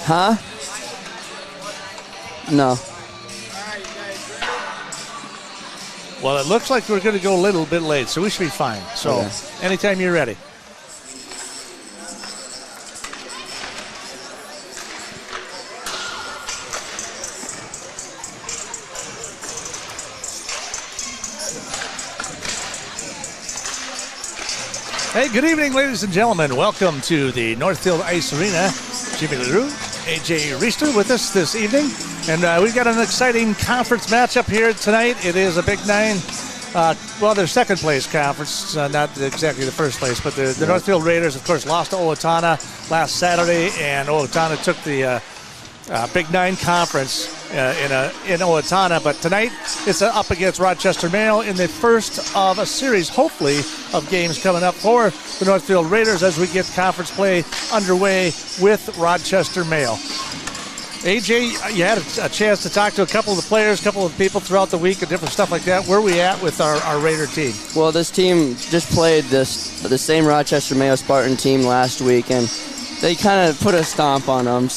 Huh? No. Well, it looks like we're going to go a little bit late, so we should be fine. So, okay. Anytime you're ready. Hey, good evening, ladies and gentlemen. Welcome to the Northfield Ice Arena. Jimmy LaRue, AJ Reister with us this evening. And we've got an exciting conference matchup here tonight. It is a Big Nine, their second place conference, not exactly the first place, but the Northfield Raiders, of course, lost to Owatonna last Saturday, and Owatonna took the Big Nine conference in Owatonna. But tonight it's up against Rochester Mayo in the first of a series, hopefully, of games coming up for the Northfield Raiders as we get conference play underway with Rochester Mayo. AJ, you had a chance to talk to a couple of the players, a couple of people throughout the week and different stuff like that. Where are we at with our Raider team? Well, this team just played the same Rochester Mayo Spartan team last week, and they kind of put a stomp on them.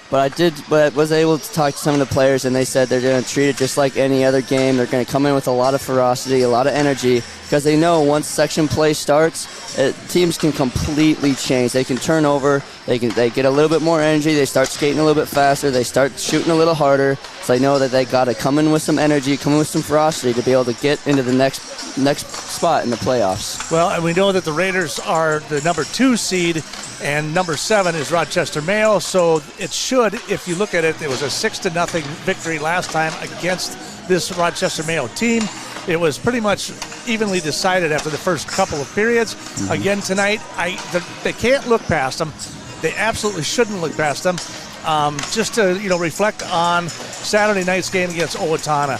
But I was able to talk to some of the players, and they said they're going to treat it just like any other game. They're going to come in with a lot of ferocity, a lot of energy, because they know once section play starts, teams can completely change. They can turn over. They get a little bit more energy. They start skating a little bit faster. They start shooting a little harder. So they know that they got to come in with some energy, come in with some ferocity to be able to get into the next spot in the playoffs. Well, and we know that the Raiders are the number 2 seed, and number 7 is Rochester Mayo. So it should, if you look at it, it was a 6-0 victory last time against this Rochester Mayo team. It was pretty much evenly decided after the first couple of periods. Mm-hmm. Again tonight, they can't look past them. They absolutely shouldn't look past them. Just to reflect on Saturday night's game against Owatonna.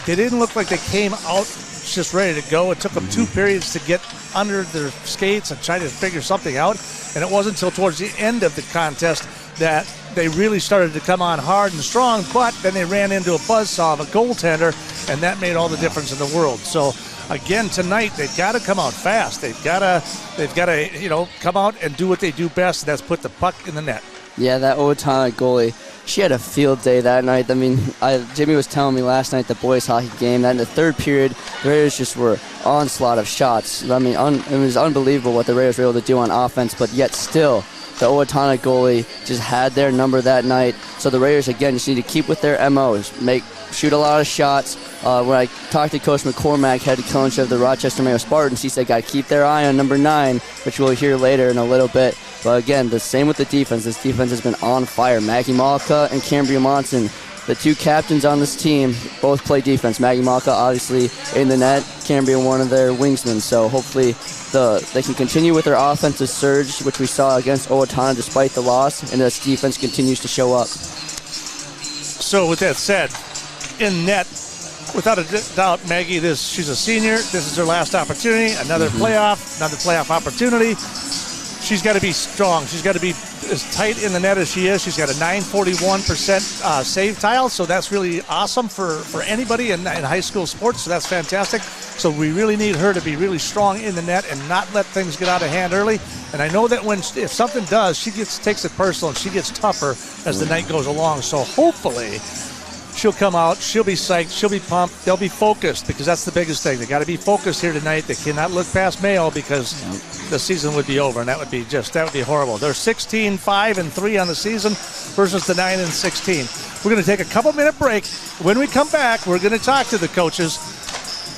They didn't look like they came out just ready to go. It took them 2 periods to get under their skates and try to figure something out. And it wasn't until towards the end of the contest that they really started to come on hard and strong, but then they ran into a buzzsaw of a goaltender, and that made all the difference in the world. So again tonight, they've got to come out fast. They've got to come out and do what they do best, and that's put the puck in the net. Yeah, that Owatonna goalie, she had a field day that night. I mean, Jimmy was telling me last night, the boys hockey game, that in the third period, the Raiders just were onslaught of shots. I mean, it was unbelievable what the Raiders were able to do on offense, but yet still, the Owatonna goalie just had their number that night. So the Raiders, again, just need to keep with their MOs, shoot a lot of shots. When I talked to Coach McCormack, head coach of the Rochester Mayo Spartans, he said got to keep their eye on number 9, which we'll hear later in a little bit. But again, the same with the defense. This defense has been on fire. Maggie Malka and Cambria Monson, the 2 captains on this team, both play defense. Maggie Malka, obviously, in the net. Cambria, one of their wingsmen. So hopefully they can continue with their offensive surge, which we saw against Owatonna despite the loss, and this defense continues to show up. So with that said, in net, without a doubt, Maggie, she's a senior. This is her last opportunity, another playoff opportunity. She's got to be strong. She's got to be as tight in the net as she is. She's got a 941% save tile, so that's really awesome for anybody in high school sports, so that's fantastic. So we really need her to be really strong in the net and not let things get out of hand early. And I know that if something does, she takes it personal and she gets tougher as the night goes along. So hopefully she'll come out, she'll be psyched, she'll be pumped, they'll be focused, because that's the biggest thing. They got to be focused here tonight. They cannot look past Mayo, because the season would be over, and that would be horrible. They're 16-5-3 on the season versus the 9-16. We're going to take a couple-minute break. When we come back, we're going to talk to the coaches.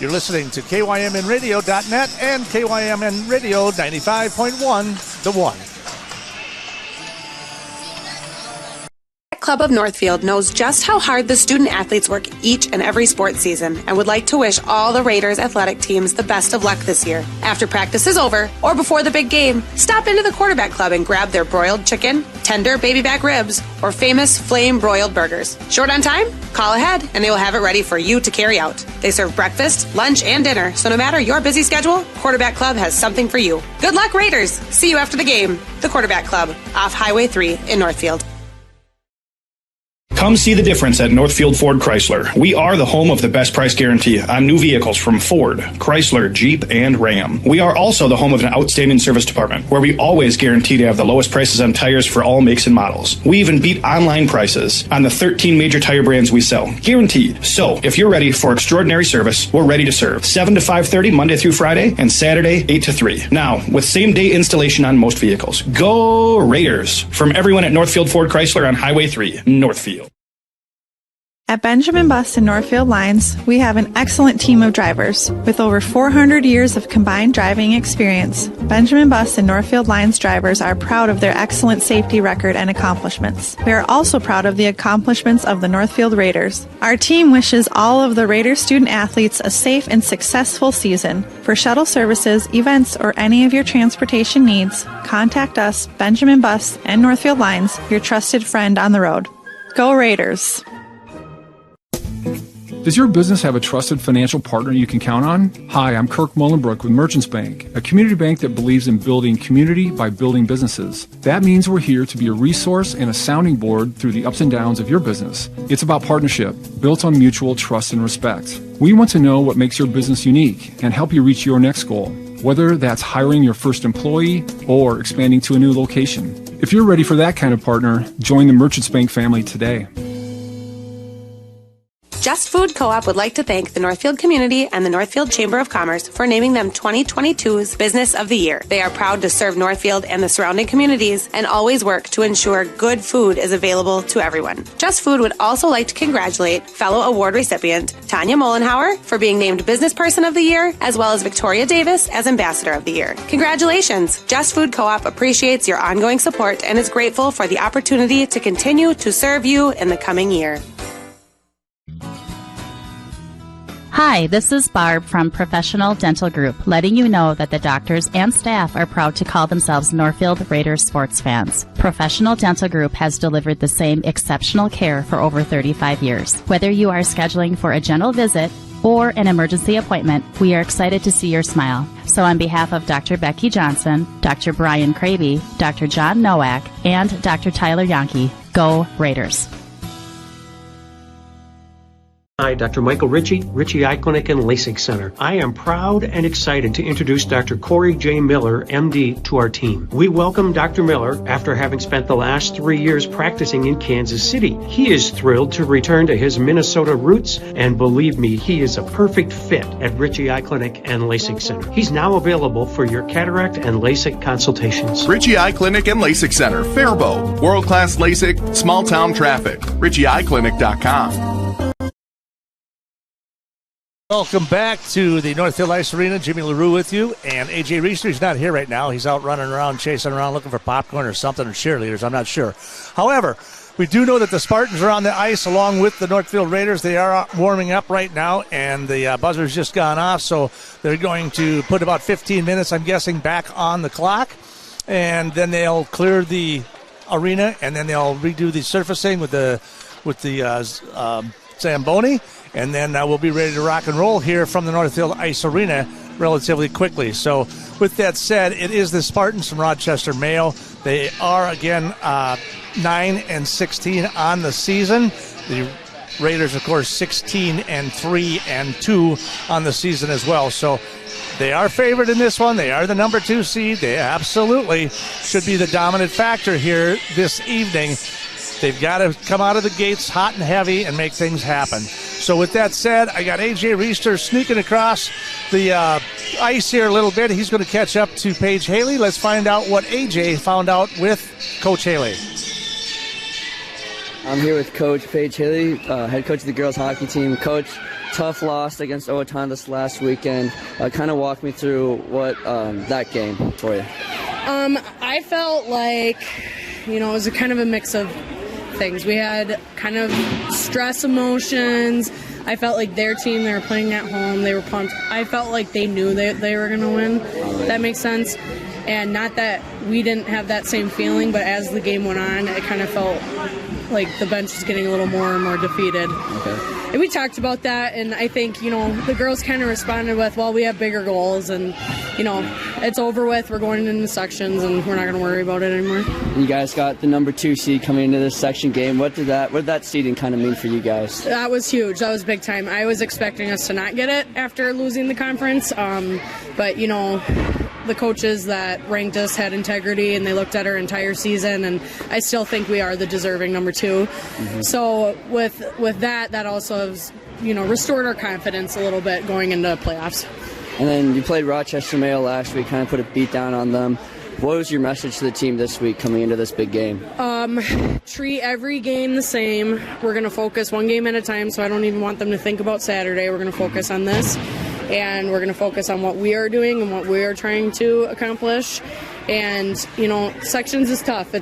You're listening to KYMNradio.net and KYMN Radio 95.1, The One. Club of Northfield knows just how hard the student athletes work each and every sports season and would like to wish all the Raiders athletic teams the best of luck this year. After practice is over or before the big game, stop into the Quarterback Club and grab their broiled chicken, tender baby back ribs, or famous flame broiled burgers. Short on time? Call ahead and they will have it ready for you to carry out. They serve breakfast, lunch, and dinner, so no matter your busy schedule, Quarterback Club has something for you. Good luck, Raiders! See you after the game. The Quarterback Club, off Highway 3 in Northfield. Come see the difference at Northfield Ford Chrysler. We are the home of the best price guarantee on new vehicles from Ford, Chrysler, Jeep, and Ram. We are also the home of an outstanding service department where we always guarantee to have the lowest prices on tires for all makes and models. We even beat online prices on the 13 major tire brands we sell. Guaranteed. So, if you're ready for extraordinary service, we're ready to serve. 7 to 5:30 Monday through Friday and Saturday 8 to 3. Now, with same-day installation on most vehicles. Go Raiders! From everyone at Northfield Ford Chrysler on Highway 3, Northfield. At Benjamin Bus and Northfield Lines, we have an excellent team of drivers. With over 400 years of combined driving experience, Benjamin Bus and Northfield Lines drivers are proud of their excellent safety record and accomplishments. We are also proud of the accomplishments of the Northfield Raiders. Our team wishes all of the Raiders student athletes a safe and successful season. For shuttle services, events, or any of your transportation needs, contact us, Benjamin Bus and Northfield Lines, your trusted friend on the road. Go Raiders! Does your business have a trusted financial partner you can count on? Hi, I'm Kirk Mullenbrook with Merchants Bank, a community bank that believes in building community by building businesses. That means we're here to be a resource and a sounding board through the ups and downs of your business. It's about partnership, built on mutual trust and respect. We want to know what makes your business unique and help you reach your next goal, whether that's hiring your first employee or expanding to a new location. If you're ready for that kind of partner, join the Merchants Bank family today. Just Food Co-op would like to thank the Northfield community and the Northfield Chamber of Commerce for naming them 2022's Business of the Year. They are proud to serve Northfield and the surrounding communities and always work to ensure good food is available to everyone. Just Food would also like to congratulate fellow award recipient Tanya Mollenhauer for being named Business Person of the Year, as well as Victoria Davis as Ambassador of the Year. Congratulations! Just Food Co-op appreciates your ongoing support and is grateful for the opportunity to continue to serve you in the coming year. Hi, this is Barb from Professional Dental Group, letting you know that the doctors and staff are proud to call themselves Northfield Raiders sports fans. Professional Dental Group has delivered the same exceptional care for over 35 years. Whether you are scheduling for a general visit or an emergency appointment, we are excited to see your smile. So on behalf of Dr. Becky Johnson, Dr. Brian Kraby, Dr. John Nowak, and Dr. Tyler Yonke, go Raiders. Hi, Dr. Michael Ritchie Eye Clinic and LASIK Center. I am proud and excited to introduce Dr. Corey J. Miller, MD, to our team. We welcome Dr. Miller after having spent the last 3 years practicing in Kansas City. He is thrilled to return to his Minnesota roots, and believe me, he is a perfect fit at Ritchie Eye Clinic and LASIK Center. He's now available for your cataract and LASIK consultations. Ritchie Eye Clinic and LASIK Center, Faribault. World-class LASIK, small-town traffic. RitchieEyeClinic.com. Welcome back to the Northfield Ice Arena. Jimmy LaRue with you, and A.J. Reister's not here right now. He's out running around, chasing around, looking for popcorn or something, or cheerleaders. I'm not sure. However, we do know that the Spartans are on the ice along with the Northfield Raiders. They are warming up right now, and the buzzer's just gone off, so they're going to put about 15 minutes, I'm guessing, back on the clock, and then they'll clear the arena, and then they'll redo the surfacing with the Zamboni. And then we'll be ready to rock and roll here from the Northfield Ice Arena relatively quickly. So with that said, it is the Spartans from Rochester, Mayo. They are, again, 9-16 on the season. The Raiders, of course, 16-3-2 on the season as well. So they are favored in this one. They are the number 2 seed. They absolutely should be the dominant factor here this evening. They've got to come out of the gates hot and heavy and make things happen. So with that said, I got A.J. Reister sneaking across the ice here a little bit. He's going to catch up to Paige Haley. Let's find out what A.J. found out with Coach Haley. I'm here with Coach Paige Haley, head coach of the girls hockey team. Coach, tough loss against Owatonna this last weekend. Kind of walk me through what that game for you. I felt like, it was a kind of a mix of things. We had kind of stress emotions. I felt like their team, they were playing at home, they were pumped. I felt like they knew that they were going to win, if that makes sense. And not that we didn't have that same feeling, but as the game went on, it kind of felt like the bench was getting a little more and more defeated. Okay. And we talked about that, and I think, the girls kind of responded with, well, we have bigger goals, and, it's over with. We're going into sections, and we're not going to worry about it anymore. You guys got the number 2 seed coming into this section game. What did that seeding kind of mean for you guys? That was huge. That was big time. I was expecting us to not get it after losing the conference, but, the coaches that ranked us had integrity, and they looked at our entire season, and I still think we are the deserving number 2. Mm-hmm. So with that also has, restored our confidence a little bit going into playoffs. And then you played Rochester Mayo last week, kind of put a beat down on them. What was your message to the team this week coming into this big game? Treat every game the same. We're going to focus one game at a time, so I don't even want them to think about Saturday. We're going to focus on this. And we're going to focus on what we are doing and what we are trying to accomplish. And, sections is tough.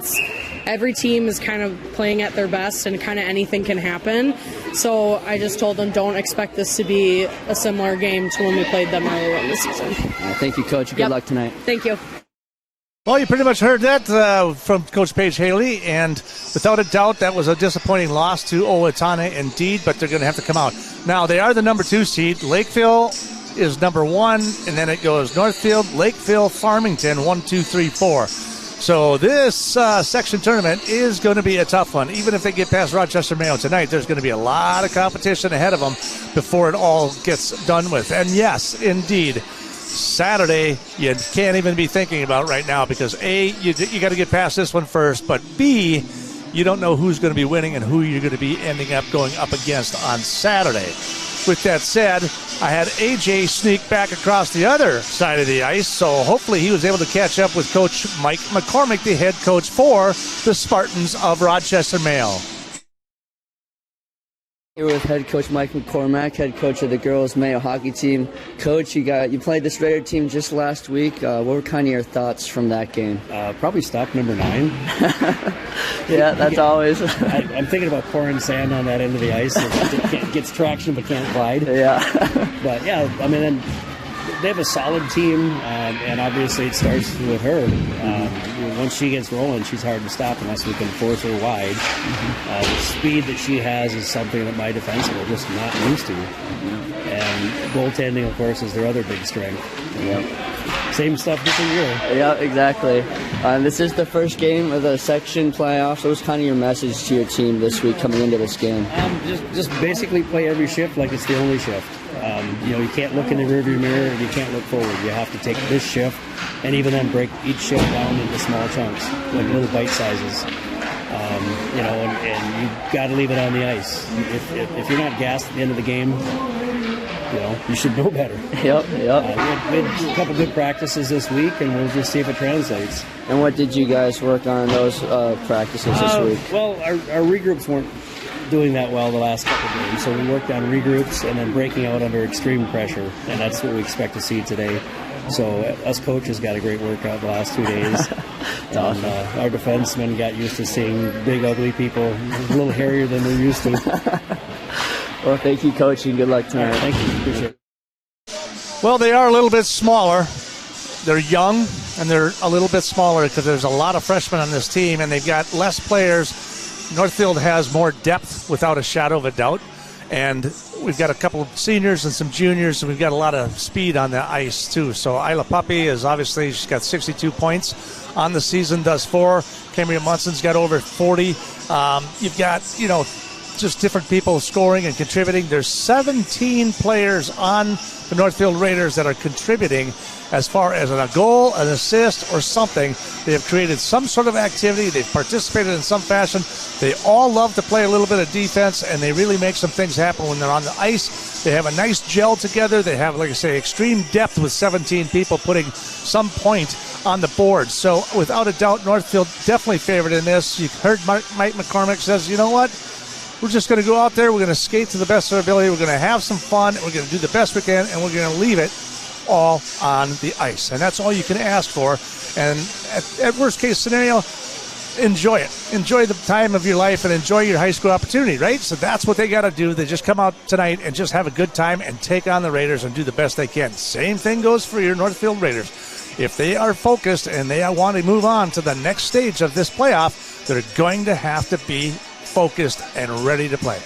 Every team is kind of playing at their best, and kind of anything can happen. So I just told them, don't expect this to be a similar game to when we played them earlier in the season. Thank you, Coach. Good luck tonight. Thank you. Well, you pretty much heard that from Coach Paige Haley, and without a doubt, that was a disappointing loss to Owatonna indeed, but they're going to have to come out. Now, they are the number 2 seed. Lakeville is number 1, and then it goes Northfield, Lakeville, Farmington, 1, 2, 3, 4. So this section tournament is going to be a tough one. Even if they get past Rochester Mayo tonight, there's going to be a lot of competition ahead of them before it all gets done with. And yes, indeed, Saturday you can't even be thinking about right now because A, you got to get past this one first, but B, you don't know who's going to be winning and who you're going to be ending up going up against on Saturday. With that said, I had AJ sneak back across the other side of the ice, so hopefully he was able to catch up with Coach Mike McCormick, the head coach for the Spartans of Rochester Mayo. Here with head coach Mike McCormack, head coach of the girls Mayo hockey team. Coach, you played this Raider team just last week. What were kind of your thoughts from that game? Probably stop number 9. Yeah, that's always. I'm thinking about pouring sand on that end of the ice. It gets traction but can't glide. Yeah. But yeah, I mean, they have a solid team, and obviously it starts with her. Once she gets rolling, she's hard to stop unless we can force her wide. The speed that she has is something that my defense are just not used to. And goaltending, of course, is their other big strength. Same stuff different year. Yeah, exactly. This is the first game of the section playoffs. What was kind of your message to your team this week coming into this game? Just basically play every shift like it's the only shift. You can't look in the rearview mirror and you can't look forward. You have to take this shift and even then break each shift down into small chunks, like little bite sizes. And you've got to leave it on the ice. If you're not gassed at the end of the game, you should know better. Yep. We had a couple good practices this week, and we'll just see if it translates. And what did you guys work on in those practices this week? Well, our regroups weren't doing that well the last couple of games, so we worked on regroups and then breaking out under extreme pressure, and that's what we expect to see today. So us coaches got a great workout the last 2 days. Awesome. Our defensemen got used to seeing big, ugly people, a little hairier than they're used to. Well, thank you, Coach, and good luck tonight. Thank you. Appreciate it. Well, they are a little bit smaller. They're young, and they're a little bit smaller because there's a lot of freshmen on this team, and they've got less players. Northfield has more depth without a shadow of a doubt, and we've got a couple of seniors and some juniors, and we've got a lot of speed on the ice, too. So Isla Puppy is obviously, she's got 62 points on the season, does 4. Cambria Munson's got over 40. You've got, just different people scoring and contributing. There's 17 players on the Northfield Raiders that are contributing as far as a goal, an assist, or something. They have created some sort of activity. They've participated in some fashion. They all love to play a little bit of defense, and they really make some things happen when they're on the ice. They have a nice gel together. They have, like I say, extreme depth with 17 people putting some point on the board. So without a doubt, Northfield definitely favored in this. You heard Mike McCormick says, you know what? We're just going to go out there. We're going to skate to the best of our ability. We're going to have some fun. We're going to do the best we can, and we're going to leave it all on the ice. And that's all you can ask for. And at worst case scenario, enjoy it. Enjoy the time of your life and enjoy your high school opportunity, right? So that's what they got to do. They just come out tonight and just have a good time and take on the Raiders and do the best they can. Same thing goes for your Northfield Raiders. if they are focused and they want to move on to the next stage of this playoff, they're going to have to be focused and ready to play.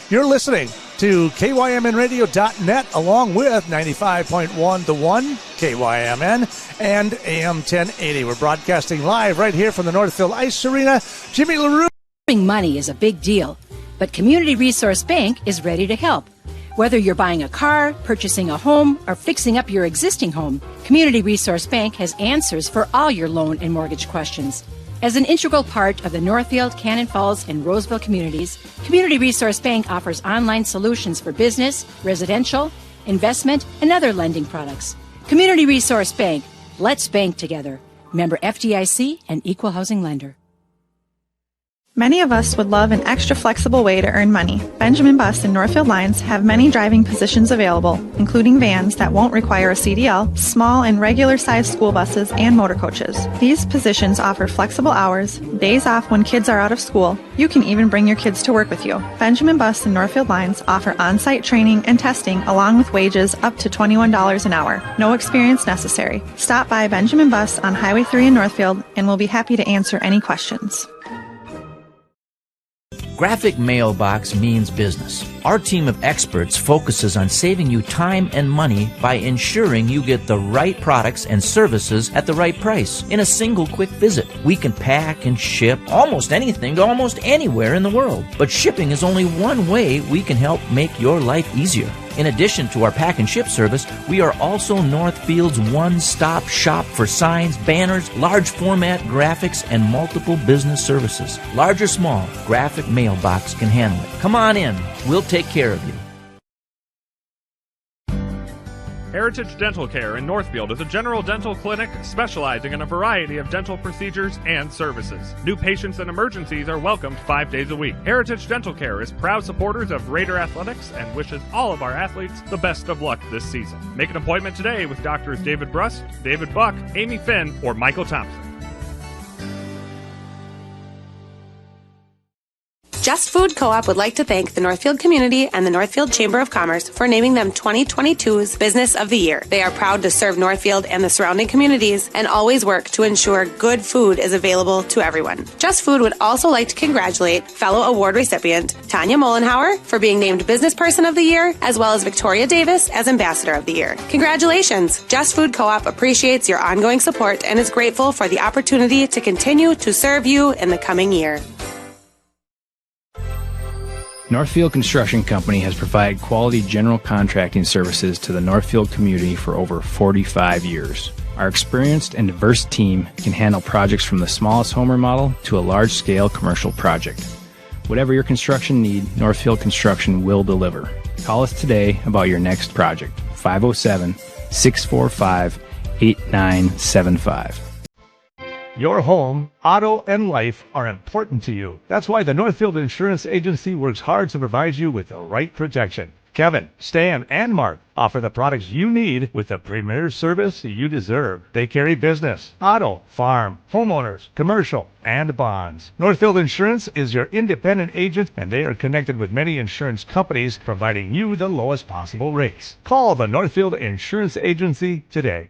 You're listening to KYMNradio.net along with 95.1 The One, KYMN, and AM 1080. We're broadcasting live right here from the Northfield Ice Arena. Jimmy LaRue. Money is a big deal, but Community Resource Bank is ready to help. Whether you're buying a car, purchasing a home, or fixing up your existing home, Community Resource Bank has answers for all your loan and mortgage questions. As an integral part of the Northfield, Cannon Falls, and Roseville communities, Community Resource Bank offers online solutions for business, residential, investment, and other lending products. Community Resource Bank. Let's bank together. Member FDIC and Equal Housing Lender. Many of us would love an extra flexible way to earn money. Benjamin Bus and Northfield Lines have many driving positions available, including vans that won't require a CDL, small and regular-sized school buses, and motor coaches. These positions offer flexible hours, days off when kids are out of school. You can even bring your kids to work with you. Benjamin Bus and Northfield Lines offer on-site training and testing along with wages up to $21 an hour. No experience necessary. Stop by Benjamin Bus on Highway 3 in Northfield and we'll be happy to answer any questions. Graphic Mailbox means business. Our team of experts focuses on saving you time and money by ensuring you get the right products and services at the right price in a single quick visit. We can pack and ship almost anything to almost anywhere in the world. But shipping is only one way we can help make your life easier. In addition to our pack and ship service, we are also Northfield's one-stop shop for signs, banners, large format graphics, and multiple business services. Large or small, Graphic Mailbox can handle it. Come on in. We'll take care of you. Heritage Dental Care in Northfield is a general dental clinic specializing in a variety of dental procedures and services. New patients and emergencies are welcomed 5 days a week. Heritage Dental Care is proud supporters of Raider Athletics and wishes all of our athletes the best of luck this season. Make an appointment today with Doctors David Brust, David Buck, Amy Finn, or Michael Thompson. Just Food Co-op would like to thank the Northfield community and the Northfield Chamber of Commerce for naming them 2022's Business of the Year. They are proud to serve Northfield and the surrounding communities and always work to ensure good food is available to everyone. Just Food would also like to congratulate fellow award recipient Tanya Mollenhauer for being named Business Person of the Year, as well as Victoria Davis as Ambassador of the Year. Congratulations! Just Food Co-op appreciates your ongoing support and is grateful for the opportunity to continue to serve you in the coming year. Northfield Construction Company has provided quality general contracting services to the Northfield community for over 45 years. Our experienced and diverse team can handle projects from the smallest home remodel to a large-scale commercial project. Whatever your construction need, Northfield Construction will deliver. Call us today about your next project. 507-645-8975. Your home, auto, and life are important to you. That's why the Northfield Insurance Agency works hard to provide you with the right protection. Kevin, Stan, and Mark offer the products you need with the premier service you deserve. They carry business, auto, farm, homeowners, commercial, and bonds. Northfield Insurance is your independent agent, and they are connected with many insurance companies, providing you the lowest possible rates. Call the Northfield Insurance Agency today.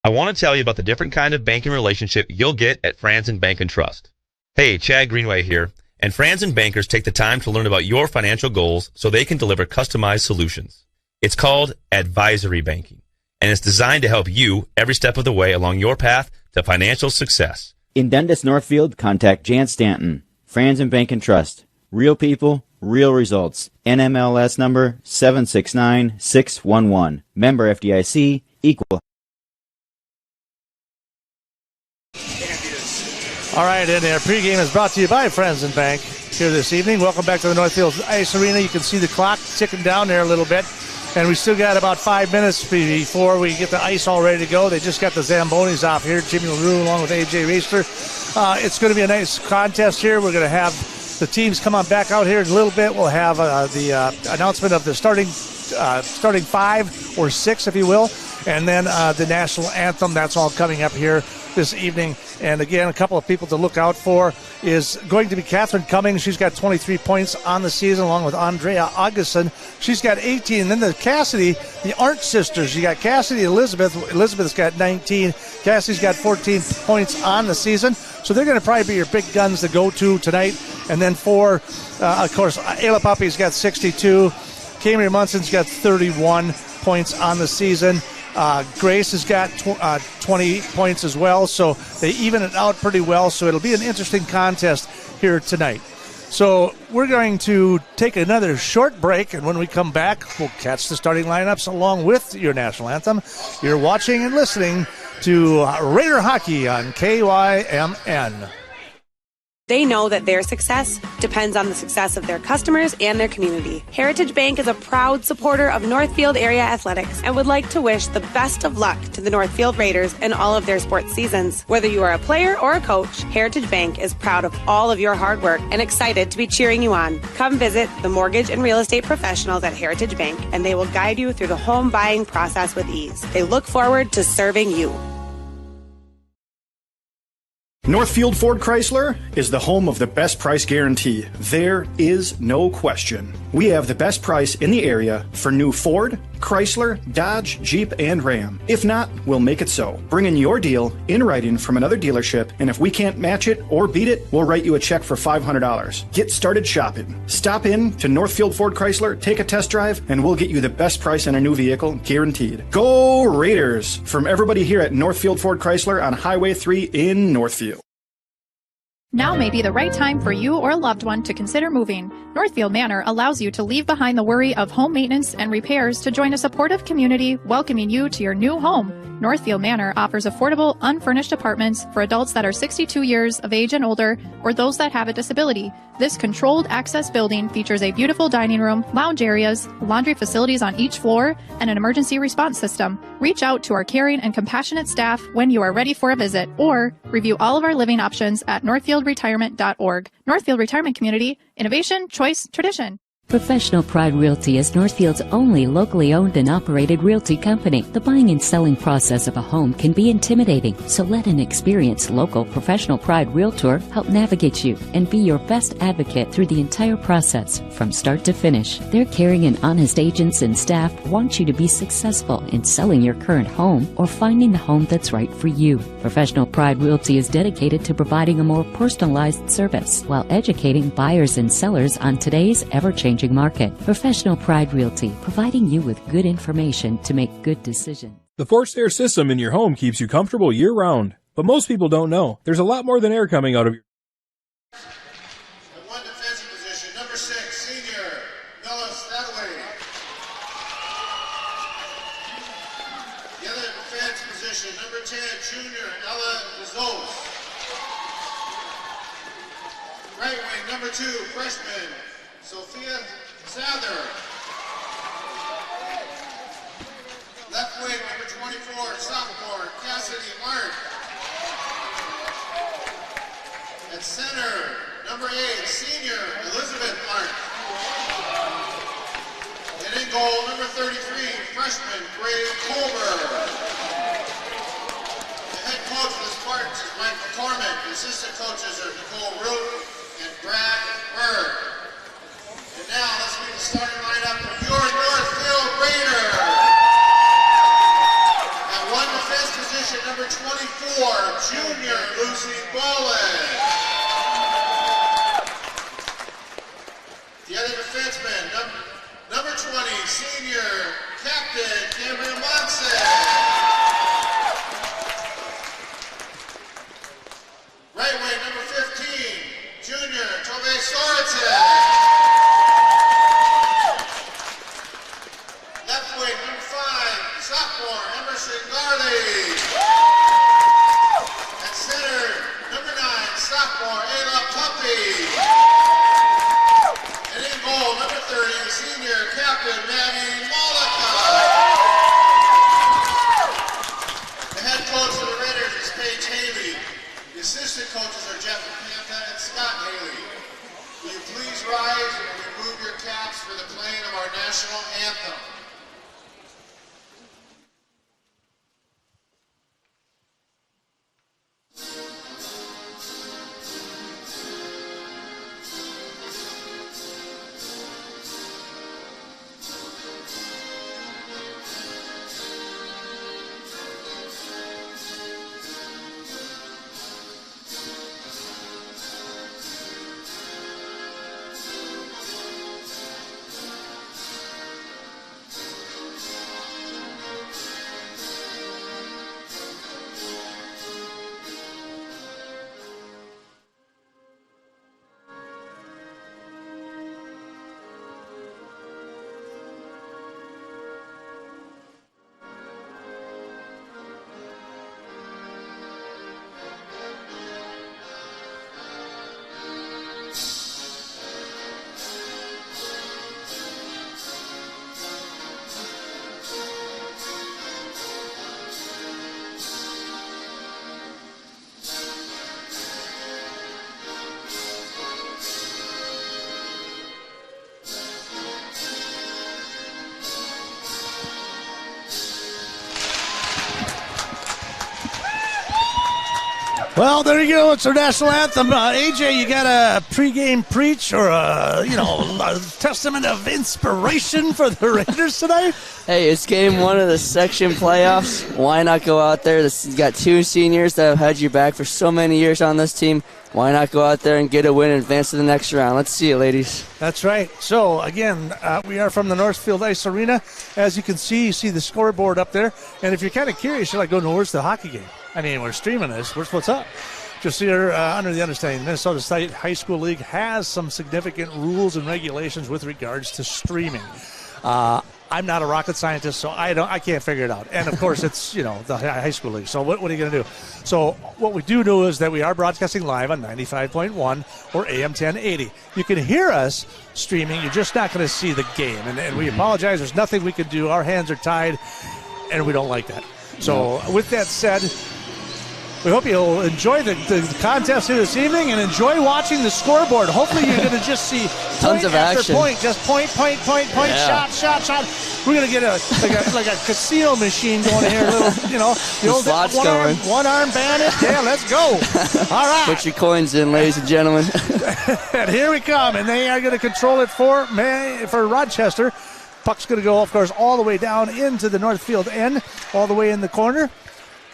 I want to tell you about the different kind of banking relationship you'll get at Franzen Bank & Trust. Hey, Chad Greenway here, and Franzen bankers take the time to learn about your financial goals so they can deliver customized solutions. It's called advisory banking, and it's designed to help you every step of the way along your path to financial success. In Dundas Northfield, contact Jan Stanton, Franzen Bank & Trust. Real people, real results. NMLS number 769611. Member FDIC, equal. All right, and our pregame is brought to you by Franzen Bank here this evening. Welcome back to the Northfield Ice Arena. You can see the clock ticking down there a little bit, and we still got about 5 minutes before we get the ice all ready to go. They just got the Zambonis off here, Jimmy LaRue along with A.J. Racer. It's going to be a nice contest here. We're going to have the teams come on back out here in a little bit. We'll have the announcement of the starting 5 or 6, if you will. And then the national anthem, that's all coming up here this evening. And again, a couple of people to look out for is going to be Catherine Cummings. She's got 23 points on the season, along with Andrea Augustin. She's got 18. And then the Cassidy, the Arndt sisters. You got Cassidy, Elizabeth. Elizabeth's got 19. Cassidy's got 14 points on the season. So they're going to probably be your big guns to go to tonight. And then for, of course, Ayla Puppy's got 62. Camry Munson's got 31 points on the season. Grace has got 20 points as well, so they even it out pretty well. So it'll be an interesting contest here tonight. So we're going to take another short break, and when we come back, we'll catch the starting lineups along with your national anthem. You're watching and listening to Raider Hockey on KYMN. They know that their success depends on the success of their customers and their community. Heritage Bank is a proud supporter of Northfield area athletics and would like to wish the best of luck to the Northfield Raiders in all of their sports seasons. Whether you are a player or a coach, Heritage Bank is proud of all of your hard work and excited to be cheering you on. Come visit the mortgage and real estate professionals at Heritage Bank, and they will guide you through the home buying process with ease. They look forward to serving you. Northfield Ford Chrysler is the home of the best price guarantee. There is no question. We have the best price in the area for new Ford, Chrysler, Dodge, Jeep, and Ram. If not, we'll make it so. Bring in your deal in writing from another dealership, and if we can't match it or beat it, we'll write you a check for $500. Get started shopping. Stop in to Northfield Ford Chrysler, take a test drive, and we'll get you the best price on a new vehicle, guaranteed. Go Raiders! From everybody here at Northfield Ford Chrysler on Highway 3 in Northfield. Now may be the right time for you or a loved one to consider moving. Northfield Manor allows you to leave behind the worry of home maintenance and repairs to join a supportive community welcoming you to your new home. Northfield Manor offers affordable, unfurnished apartments for adults that are 62 years of age and older or those that have a disability. This controlled access building features a beautiful dining room, lounge areas, laundry facilities on each floor, and an emergency response system. Reach out to our caring and compassionate staff when you are ready for a visit, or review all of our living options at northfieldretirement.org. Northfield Retirement Community, innovation, choice, tradition. Professional Pride Realty is Northfield's only locally owned and operated realty company. The buying and selling process of a home can be intimidating, so let an experienced local Professional Pride Realtor help navigate you and be your best advocate through the entire process from start to finish. Their caring and honest agents and staff want you to be successful in selling your current home or finding the home that's right for you. Professional Pride Realty is dedicated to providing a more personalized service while educating buyers and sellers on today's ever-changing market. Professional Pride Realty, providing you with good information to make good decisions. The forced air system in your home keeps you comfortable year-round. But most people don't know. There's a lot more than air coming out of your... The one defensive position, number 6, senior, Noah Stataway. The other defense position, number 10, junior, Ella Bezos. Right wing, number 2, freshman, Sophia Sather. Left wing, number 24, sophomore, Cassidy Mark. At center, number 8, senior, Elizabeth Mark. And in goal, number 33, freshman, Gray Colber. The head coach of the Spartans is Mike McCormick. The assistant coaches are Nicole Root and Brad Berg. And now let's meet the starting lineup for your Northfield Raiders. At one defense position, number 24, junior Lucy Bolin. The other defenseman, number 20, senior captain Cameron Monson. Right wing, number 15, junior Tove Sorensen. Left wing, number 5, sophomore, Emerson Garley. At center, number 9, sophomore, Ayla Puppy. And in goal, number 30, senior captain, Maggie Mollica. The head coach of the Raiders is Paige Haley. The assistant coaches are Jeff Panta and Scott Haley. Will you please rise and remove your caps for the playing of our national anthem? Well, there you go. It's our national anthem. AJ, you got a pregame preach or a testament of inspiration for the Raiders tonight? Hey, it's game 1 of the section playoffs. Why not go out there? You got 2 seniors that have had your back for so many years on this team. Why not go out there and get a win and advance to the next round? Let's see it, ladies. That's right. So, again, we are from the Northfield Ice Arena. As you can see, you see the scoreboard up there. And if you're kind of curious, you're like, where's the hockey game? I mean, we're streaming this. What's up? Just here, under the understanding, Minnesota State High School League has some significant rules and regulations with regards to streaming. I'm not a rocket scientist, so I can't figure it out. And of course, it's the high school league. So what are you going to do? So what we do know is that we are broadcasting live on 95.1 or AM 1080. You can hear us streaming. You're just not going to see the game, and we apologize. There's nothing we can do. Our hands are tied, and we don't like that. So with that said, we hope you'll enjoy the contest here this evening and enjoy watching the scoreboard. Hopefully you're going to just see tons of action. Point, just point, yeah. shot. We're going to get like a casino machine going here. The old slots going. One arm bandit. Yeah, let's go. All right. Put your coins in, ladies and gentlemen. And here we come, and they are going to control it for Rochester. Puck's going to go, of course, all the way down into the Northfield end, all the way in the corner.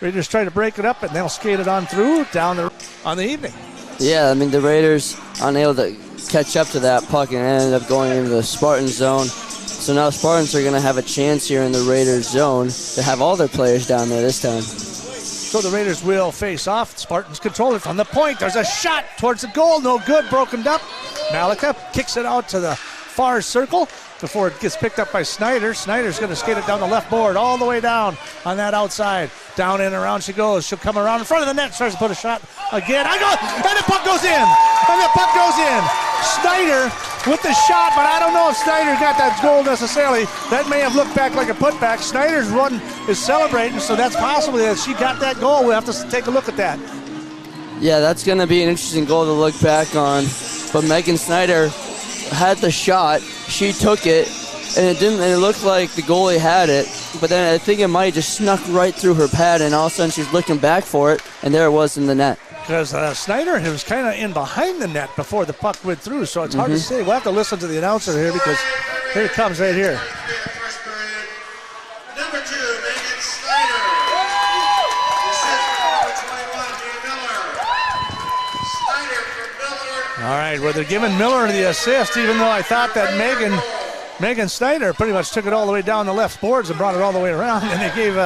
Raiders try to break it up, and they'll skate it on through down on the evening. Yeah, I mean, the Raiders unable to catch up to that puck and ended up going into the Spartan zone. So now Spartans are going to have a chance here in the Raiders zone to have all their players down there this time. So the Raiders will face off. Spartans control it from the point. There's a shot towards the goal. No good. Broken up. Malika kicks it out to the far circle before it gets picked up by Snyder. Snyder's going to skate it down the left board all the way down on that outside. Down and around she goes. She'll come around in front of the net. Tries to put a shot again. And the puck goes in. Snyder with the shot, but I don't know if Snyder got that goal necessarily. That may have looked back like a putback. Snyder's run is celebrating, so that's possibly that she got that goal. We'll have to take a look at that. Yeah, that's going to be an interesting goal to look back on. But Megan Snyder had the shot. She took it, and it looked like the goalie had it. But then I think it might just snuck right through her pad, and all of a sudden she's looking back for it, and there it was in the net. Because Snyder was kind of in behind the net before the puck went through, so it's hard to say. We'll have to listen to the announcer here because here it comes right here. Number 2, Megan Snyder. Snyder for Miller. All right, well, they're giving Miller the assist, even though I thought that Megan Snyder pretty much took it all the way down the left boards and brought it all the way around, and they gave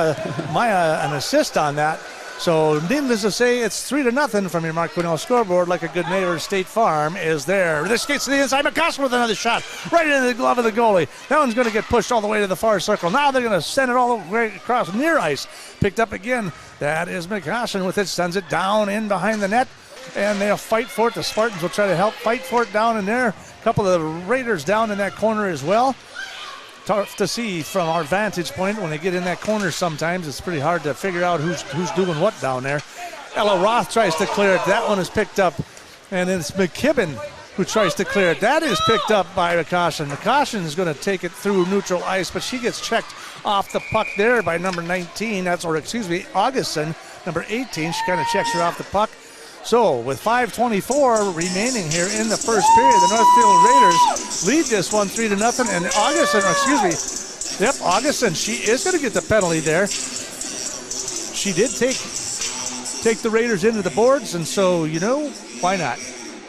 Maya an assist on that. So, needless to say, it's 3-0 from your Mark Quinnell scoreboard. Like a good neighbor, State Farm is there. This skates to the inside. McCossin with another shot right into the glove of the goalie. That one's going to get pushed all the way to the far circle. Now they're going to send it all the way across near ice. Picked up again. That is McCossin with it. Sends it down in behind the net. And they'll fight for it. The Spartans will try to help fight for it down in there. A couple of the Raiders down in that corner as well. Tough to see from our vantage point when they get in that corner sometimes. It's pretty hard to figure out who's doing what down there. Ella Roth tries to clear it. That one is picked up. And then it's McKibben who tries to clear it. That is picked up by McCossin. McCossin is going to take it through neutral ice, but she gets checked off the puck there by number 19. Augustin, number 18. She kind of checks her off the puck. So, with 5:24 remaining here in the first period, the Northfield Raiders lead this one 3-0. And Augustin, she is going to get the penalty there. She did take the Raiders into the boards, and so, why not?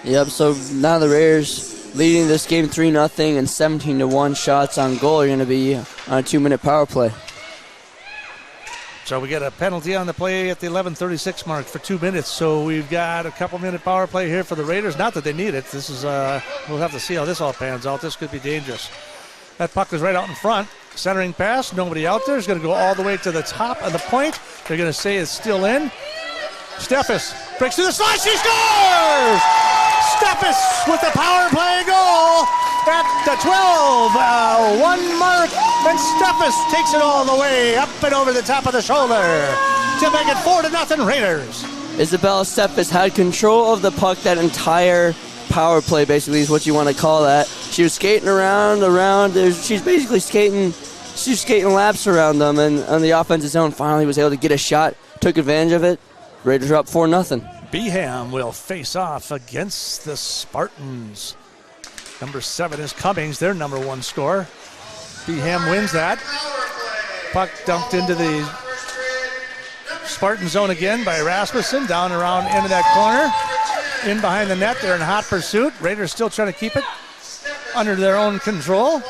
Yep, so now the Raiders leading this game 3-0 and 17-1 shots on goal are going to be on a 2-minute power play. So we get a penalty on the play at the 11:36 mark for 2 minutes. So we've got a couple-minute power play here for the Raiders. Not that they need it. This is we'll have to see how this all pans out. This could be dangerous. That puck is right out in front. Centering pass. Nobody out there. It's going to go all the way to the top of the point. They're going to say it's still in. Steffes breaks through the slot. She scores! Steffes with the power play goal at the 12-1 mark. And Steffes takes it all the way up and over the top of the shoulder to make it 4-0 Raiders. Isabella Steffes had control of the puck that entire power play, basically, is what you want to call that. She was skating around. She's basically skating laps around them, and on the offensive zone, finally was able to get a shot, took advantage of it. Raiders are up 4-0. Beeham will face off against the Spartans. Number 7 is Cummings, their number 1 scorer. Beeham wins that. Puck dumped into the Spartan zone again by Rasmussen. Down around into that corner. In behind the net. They're in hot pursuit. Raiders still trying to keep it under their own control.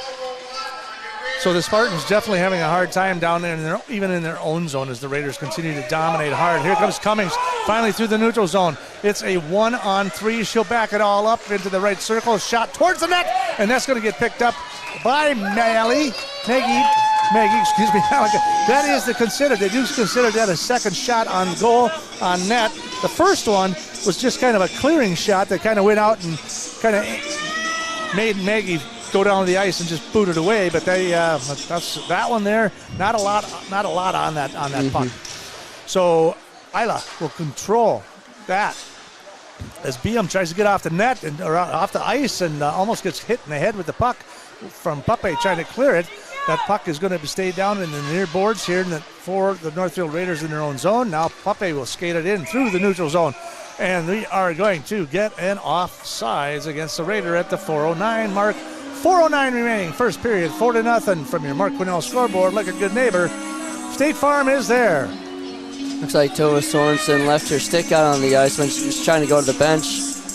So the Spartans definitely having a hard time down there, even in their own zone, as the Raiders continue to dominate hard. Here comes Cummings, finally through the neutral zone. It's a 1-on-3. She'll back it all up into the right circle. Shot towards the net, and that's going to get picked up by Maggie, excuse me. That is the consider. They do consider that a second shot on goal on net. The first one was just kind of a clearing shot that kind of went out and kind of made Maggie go down the ice and just boot it away. But that's that one there. Not a lot on that puck. So Isla will control that as Beam tries to get off the net and or off the ice and almost gets hit in the head with the puck from Pape trying to clear it. That puck is going to stay down in the near boards here for the Northfield Raiders in their own zone. Now Pape will skate it in through the neutral zone. And we are going to get an offsides against the Raider at the 4:09 mark. 4:09 remaining, first period, 4-0 from your Mark Quinnell scoreboard. Like a good neighbor, State Farm is there. Looks like Tova Sorensen left her stick out on the ice when she was trying to go to the bench,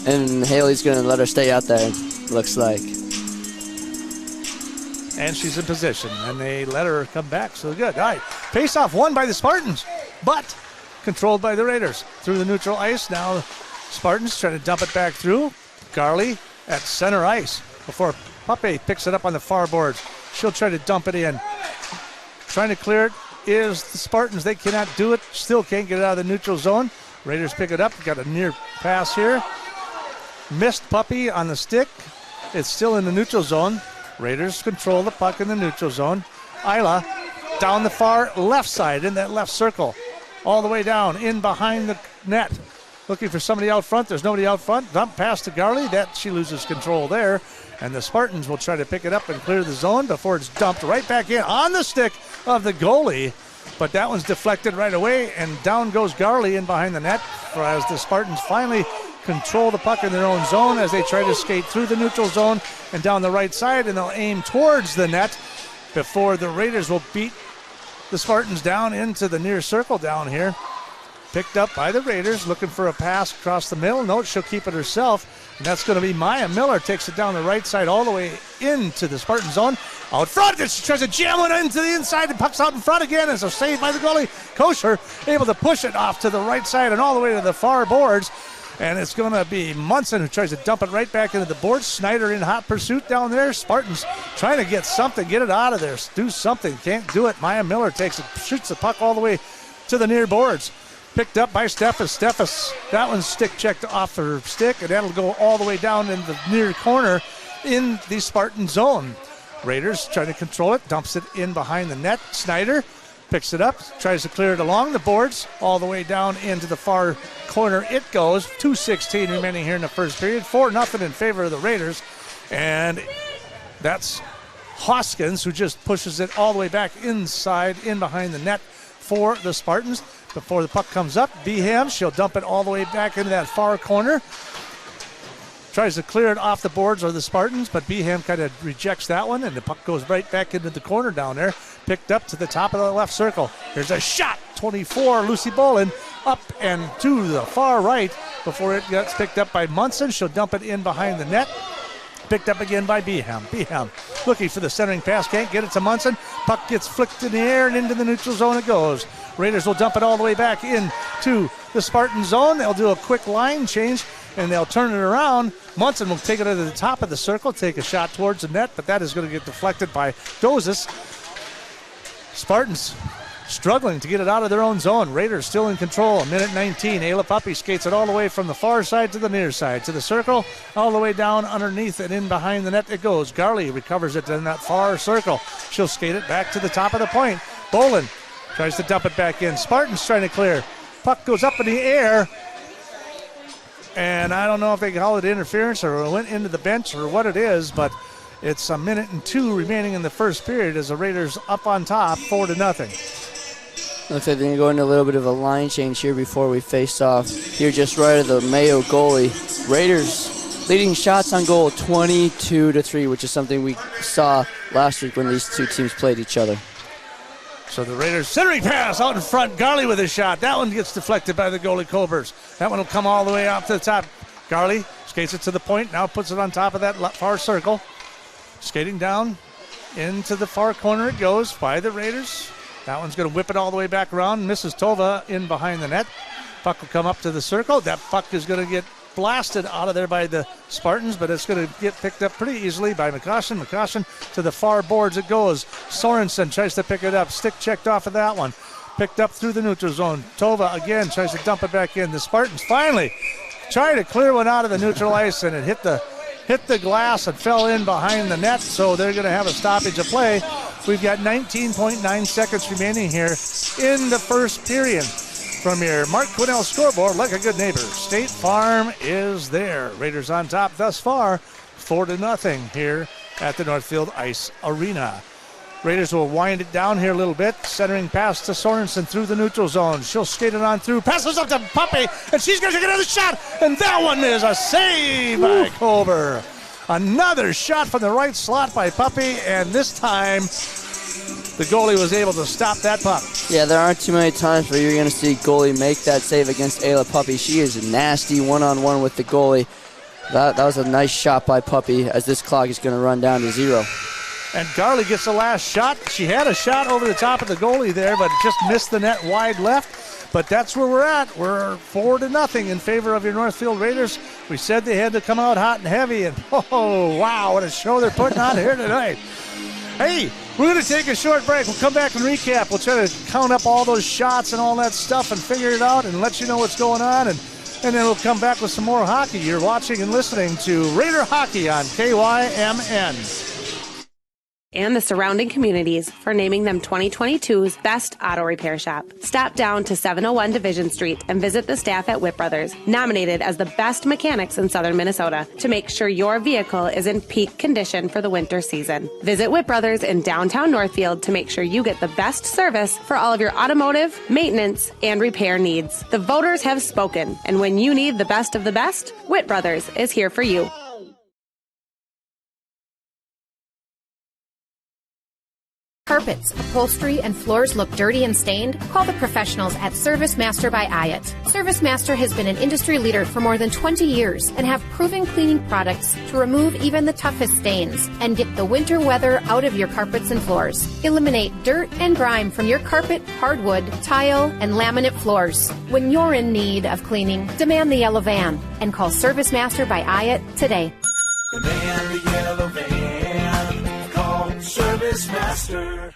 and Haley's going to let her stay out there, looks like. And she's in position, and they let her come back, so good. All right, face-off won by the Spartans, but controlled by the Raiders. Through the neutral ice, now Spartans trying to dump it back through. Garley at center ice before Pape picks it up on the far boards. She'll try to dump it in. Trying to clear it is the Spartans. They cannot do it. Still can't get it out of the neutral zone. Raiders pick it up. Got a near pass here. Missed Puppy on the stick. It's still in the neutral zone. Raiders control the puck in the neutral zone. Isla down the far left side in that left circle. All the way down in behind the net. Looking for somebody out front. There's nobody out front. Dump pass to Garley. That she loses control there. And the Spartans will try to pick it up and clear the zone before it's dumped right back in on the stick of the goalie. But that one's deflected right away, and down goes Garley in behind the net as the Spartans finally control the puck in their own zone as they try to skate through the neutral zone and down the right side, and they'll aim towards the net before the Raiders will beat the Spartans down into the near circle down here. Picked up by the Raiders, looking for a pass across the middle. No, she'll keep it herself. And that's going to be Maya Miller. Takes it down the right side all the way into the Spartan zone. Out front, she tries to jam it into the inside. The puck's out in front again. It's a save by the goalie. Kosher able to push it off to the right side and all the way to the far boards. And it's going to be Munson who tries to dump it right back into the boards. Snyder in hot pursuit down there. Spartans trying to get something, get it out of there. Do something. Can't do it. Maya Miller takes it, shoots the puck all the way to the near boards. Picked up by Steffes. Steffes, that one's stick checked off her stick, and that'll go all the way down in the near corner in the Spartan zone. Raiders trying to control it, dumps it in behind the net. Snyder picks it up, tries to clear it along the boards, all the way down into the far corner it goes. 2:16 remaining here in the first period. 4-0 in favor of the Raiders. And that's Hoskins who just pushes it all the way back inside, in behind the net for the Spartans. Before the puck comes up, Beeham, she'll dump it all the way back into that far corner. Tries to clear it off the boards of the Spartans, but Beeham kind of rejects that one, and the puck goes right back into the corner down there. Picked up to the top of the left circle. There's a shot, 24, Lucy Bolin, up and to the far right before it gets picked up by Munson. She'll dump it in behind the net. Picked up again by Beeham. Beeham looking for the centering pass. Can't get it to Munson. Puck gets flicked in the air and into the neutral zone it goes. Raiders will dump it all the way back into the Spartan zone. They'll do a quick line change and they'll turn it around. Munson will take it to the top of the circle, take a shot towards the net, but that is going to get deflected by Dozis. Spartans struggling to get it out of their own zone. Raiders still in control. 1:19. Ayla Puppy skates it all the way from the far side to the near side. To the circle, all the way down underneath and in behind the net it goes. Garley recovers it in that far circle. She'll skate it back to the top of the point. Bolin tries to dump it back in. Spartans trying to clear. Puck goes up in the air. And I don't know if they call it interference or it went into the bench or what it is, but it's 1:02 remaining in the first period as the Raiders up on top, 4-0. Looks like they're going to go into a little bit of a line change here before we face off. Here just right of the Mayo goalie. Raiders leading shots on goal 22-3, which is something we saw last week when these two teams played each other. So the Raiders centering pass out in front. Garley with a shot. That one gets deflected by the goalie Colbers. That one will come all the way up to the top. Garley skates it to the point. Now puts it on top of that far circle. Skating down into the far corner it goes by the Raiders. That one's going to whip it all the way back around. Misses Tova in behind the net. Puck will come up to the circle. That puck is going to get blasted out of there by the Spartans, but it's going to get picked up pretty easily by McCoshen. McCoshen to the far boards it goes. Sorensen tries to pick it up. Stick checked off of that one. Picked up through the neutral zone. Tova again tries to dump it back in. The Spartans finally try to clear one out of the neutral ice, and it hit the glass and fell in behind the net, so they're going to have a stoppage of play. We've got 19.9 seconds remaining here in the first period. From your Mark Quinnell scoreboard, like a good neighbor, State Farm is there. Raiders on top thus far, 4-0 here at the Northfield Ice Arena. Raiders will wind it down here a little bit. Centering pass to Sorensen through the neutral zone. She'll skate it on through. Passes up to Puppy, and she's going to take another shot. And that one is a save by Colber. Another shot from the right slot by Puppy, and this time the goalie was able to stop that puck. Yeah, there aren't too many times where you're going to see goalie make that save against Ayla Puppy. She is nasty one-on-one with the goalie. That was a nice shot by Puppy, as this clock is going to run down to 0. And Garley gets the last shot. She had a shot over the top of the goalie there, but just missed the net wide left. But that's where we're at. We're 4-0 in favor of your Northfield Raiders. We said they had to come out hot and heavy, and oh, wow, what a show they're putting on here tonight. Hey, we're going to take a short break. We'll come back and recap. We'll try to count up all those shots and all that stuff and figure it out and let you know what's going on. And then we'll come back with some more hockey. You're watching and listening to Raider Hockey on KYMN. And the surrounding communities for naming them 2022's best auto repair shop. Stop down to 701 Division Street and visit the staff at Whit Brothers, nominated as the best mechanics in southern Minnesota, to make sure your vehicle is in peak condition for the winter season. Visit Whit Brothers in downtown Northfield to make sure you get the best service for all of your automotive, maintenance, and repair needs. The voters have spoken, and when you need the best of the best, Whit Brothers is here for you. Carpets, upholstery, and floors look dirty and stained? Call the professionals at Service Master by Ayat. Service Master has been an industry leader for more than 20 years and have proven cleaning products to remove even the toughest stains and get the winter weather out of your carpets and floors. Eliminate dirt and grime from your carpet, hardwood, tile, and laminate floors. When you're in need of cleaning, demand the yellow van and call Service Master by Ayat today. Demand the yellow van. Call Service Master.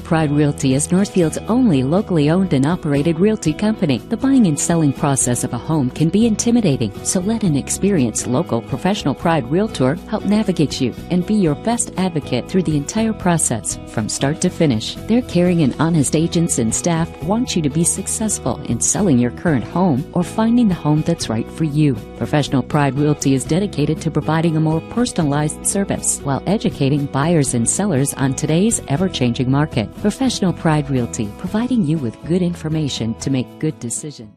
Pride Realty is Northfield's only locally owned and operated realty company. The buying and selling process of a home can be intimidating, so let an experienced local professional Pride Realtor help navigate you and be your best advocate through the entire process from start to finish. Their caring and honest agents and staff want you to be successful in selling your current home or finding the home that's right for you. Professional Pride Realty is dedicated to providing a more personalized service while educating buyers and sellers on today's ever-changing market. Professional Pride Realty, providing you with good information to make good decisions.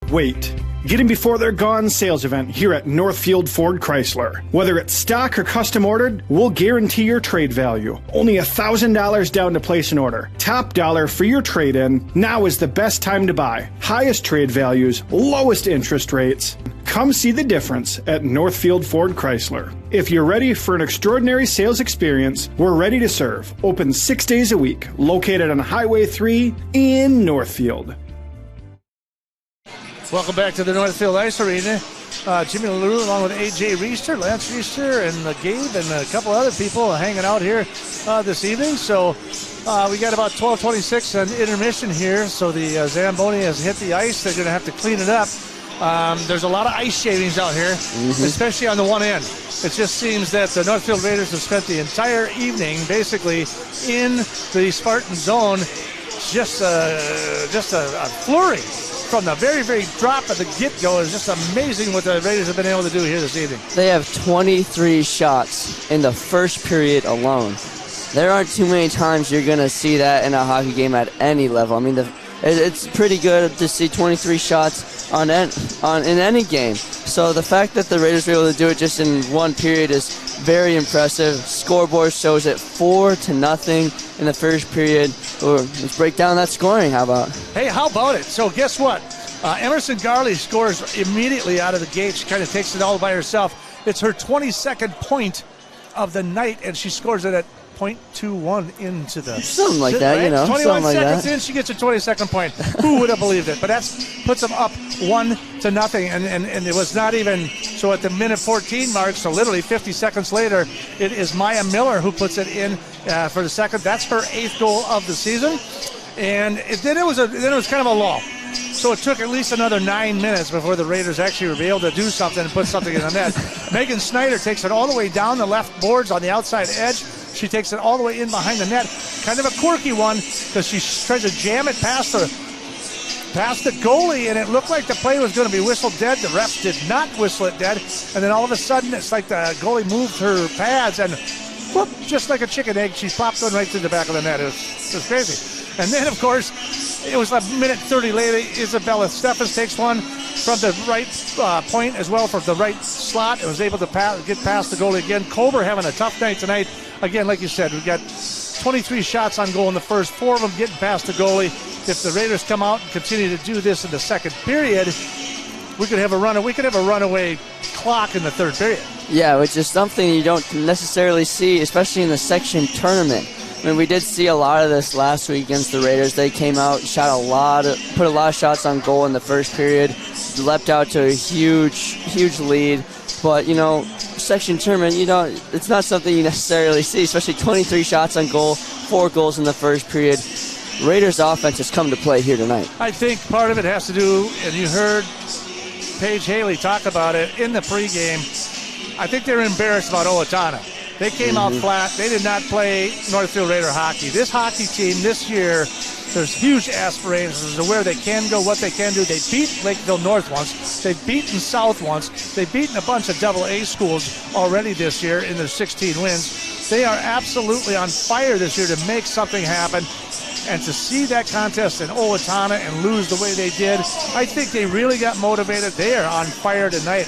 Wait. Get in before they're gone sales event here at Northfield Ford Chrysler. Whether it's stock or custom ordered, we'll guarantee your trade value. Only $1,000 down to place an order. Top dollar for your trade-in. Now is the best time to buy. Highest trade values, lowest interest rates. Come see the difference at Northfield Ford Chrysler. If you're ready for an extraordinary sales experience, we're ready to serve. Open 6 days a week. Located on Highway 3 in Northfield. Welcome back to the Northfield Ice Arena. Jimmy LaRue along with A.J. Reister, Lance Reister, and Gabe and a couple other people hanging out here this evening. So we got about 12:26 on intermission here. So the Zamboni has hit the ice. They're going to have to clean it up. There's a lot of ice shavings out here, especially on the one end. It just seems that the Northfield Raiders have spent the entire evening basically in the Spartan zone. Just a flurry from the very, very drop of the get-go is just amazing what the Raiders have been able to do here this evening. They have 23 shots in the first period alone. There aren't too many times you're going to see that in a hockey game at any level. I mean, it's pretty good to see 23 shots in any game. So the fact that the Raiders were able to do it just in one period is very impressive. Scoreboard shows it 4-0 in the first period. Let's break down that scoring. How about? Hey, how about it? So guess what? Emerson Garley scores immediately out of the gate. She kind of takes it all by herself. It's her 22nd point of the night, and she scores it at .21 into the... Something like that, right? you know. 21 something seconds like in, she gets her 22nd point. Who would have believed it? But that puts them up 1-0, and it was not even... So at the minute 14 mark, so literally 50 seconds later, it is Maya Miller who puts it in for the second. That's her 8th goal of the season. And then it was kind of a lull. So it took at least another 9 minutes before the Raiders actually were able to do something and put something in the net. Megan Snyder takes it all the way down the left boards on the outside edge. She takes it all the way in behind the net. Kind of a quirky one because she tries to jam it past the goalie, and it looked like the play was going to be whistled dead. The refs did not whistle it dead. And then all of a sudden, it's like the goalie moved her pads, and whoop, just like a chicken egg, she popped one right through the back of the net. It was crazy. And then, of course, it was a minute 30 later, Isabella Steffens takes one from the right point as well, from the right slot, and was able to get past the goalie again. Colbert having a tough night tonight. Again, like you said, we've got 23 shots on goal in the first, 4 of them getting past the goalie. If the Raiders come out and continue to do this in the second period, we could have a runaway clock in the third period. Yeah, which is something you don't necessarily see, especially in the section tournament. I mean, we did see a lot of this last week against the Raiders. They came out, put a lot of shots on goal in the first period, leapt out to a huge lead. But, section tournament, it's not something you necessarily see, especially 23 shots on goal, 4 goals in the first period. Raiders offense has come to play here tonight. I think part of it has to do, and you heard Paige Haley talk about it in the pregame, I think they're embarrassed about Owatonna. They came out flat. They did not play Northfield Raider hockey. This hockey team this year, there's huge aspirations of where they can go, what they can do. They beat Lakeville North once. They've beaten South once. They've beaten a bunch of AA schools already this year in their 16 wins. They are absolutely on fire this year to make something happen. And to see that contest in Owatonna and lose the way they did, I think they really got motivated. They are on fire tonight.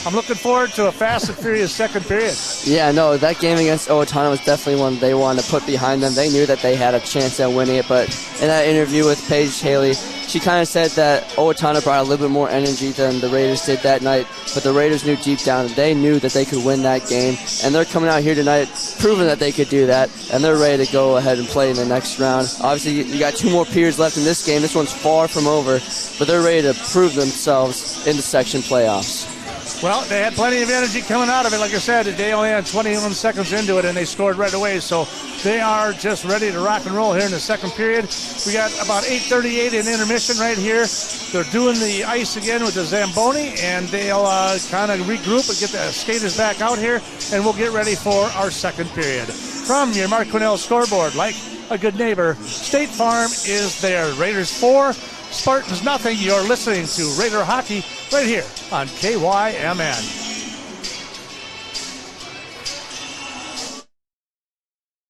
I'm looking forward to a fast and furious second period. Yeah, no, that game against Owatonna was definitely one they wanted to put behind them. They knew that they had a chance at winning it, but in that interview with Paige Haley, she kind of said that Owatonna brought a little bit more energy than the Raiders did that night, but the Raiders knew deep down that they knew that they could win that game, and they're coming out here tonight proving that they could do that, and they're ready to go ahead and play in the next round. Obviously, you got 2 more periods left in this game. This one's far from over, but they're ready to prove themselves in the section playoffs. Well, they had plenty of energy coming out of it. Like I said, they only had 21 seconds into it, and they scored right away. So they are just ready to rock and roll here in the second period. We got about 8:38 in intermission right here. They're doing the ice again with the Zamboni, and they'll kind of regroup and get the skaters back out here, and we'll get ready for our second period. From your Mark Quinnell scoreboard, like a good neighbor, State Farm is there. Raiders 4, Spartans nothing. You're listening to Raider Hockey right here on KYMN.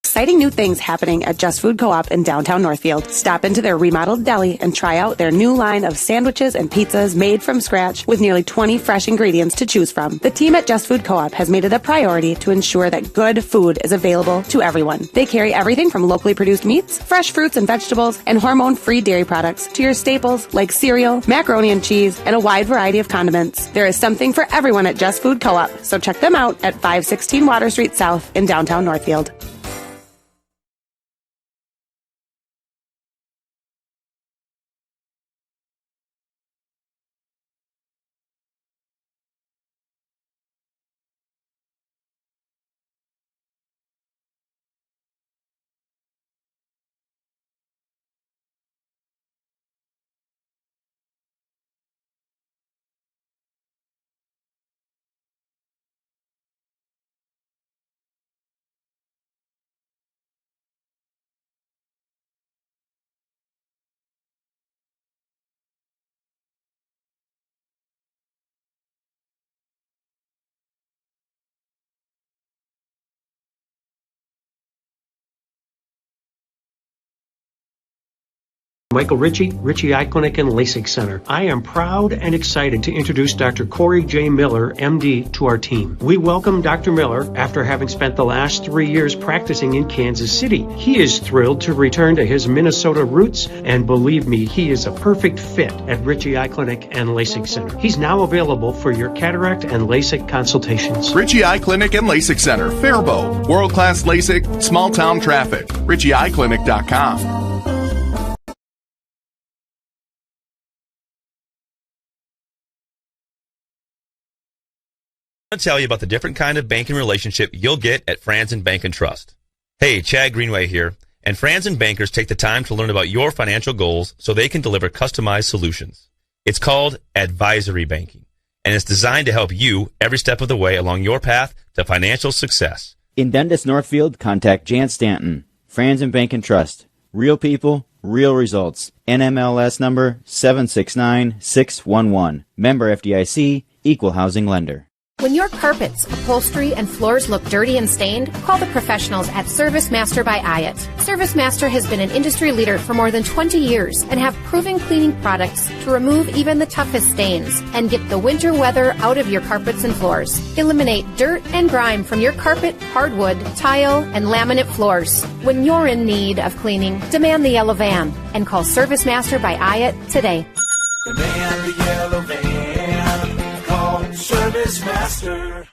Exciting new things happening at Just Food Co-op in downtown Northfield. Stop into their remodeled deli and try out their new line of sandwiches and pizzas made from scratch with nearly 20 fresh ingredients to choose from. The team at Just Food Co-op has made it a priority to ensure that good food is available to everyone. They carry everything from locally produced meats, fresh fruits and vegetables, and hormone-free dairy products to your staples like cereal, macaroni and cheese, and a wide variety of condiments. There is something for everyone at Just Food Co-op, so check them out at 516 Water Street South in downtown Northfield. Michael Ritchie Eye Clinic and LASIK Center. I am proud and excited to introduce Dr. Corey J. Miller, MD, to our team. We welcome Dr. Miller after having spent the last 3 years practicing in Kansas City. He is thrilled to return to his Minnesota roots, and believe me, he is a perfect fit at Ritchie Eye Clinic and LASIK Center. He's now available for your cataract and LASIK consultations. Ritchie Eye Clinic and LASIK Center, Faribault. World-class LASIK, small-town traffic. RitchieEyeClinic.com. I'm going to tell you about the different kind of banking relationship you'll get at Franzen Bank and Trust. Hey, Chad Greenway here, and Franzen bankers take the time to learn about your financial goals so they can deliver customized solutions. It's called advisory banking, and it's designed to help you every step of the way along your path to financial success. In Dundas Northfield, contact Jan Stanton, Franzen Bank and Trust. Real people, real results. NMLS number 769611. Member FDIC, Equal Housing Lender. When your carpets, upholstery, and floors look dirty and stained, call the professionals at Service Master by Hyatt. Service Master has been an industry leader for more than 20 years and have proven cleaning products to remove even the toughest stains and get the winter weather out of your carpets and floors. Eliminate dirt and grime from your carpet, hardwood, tile, and laminate floors. When you're in need of cleaning, demand the yellow van and call Service Master by Hyatt today. Demand the yellow van. Call Service Master.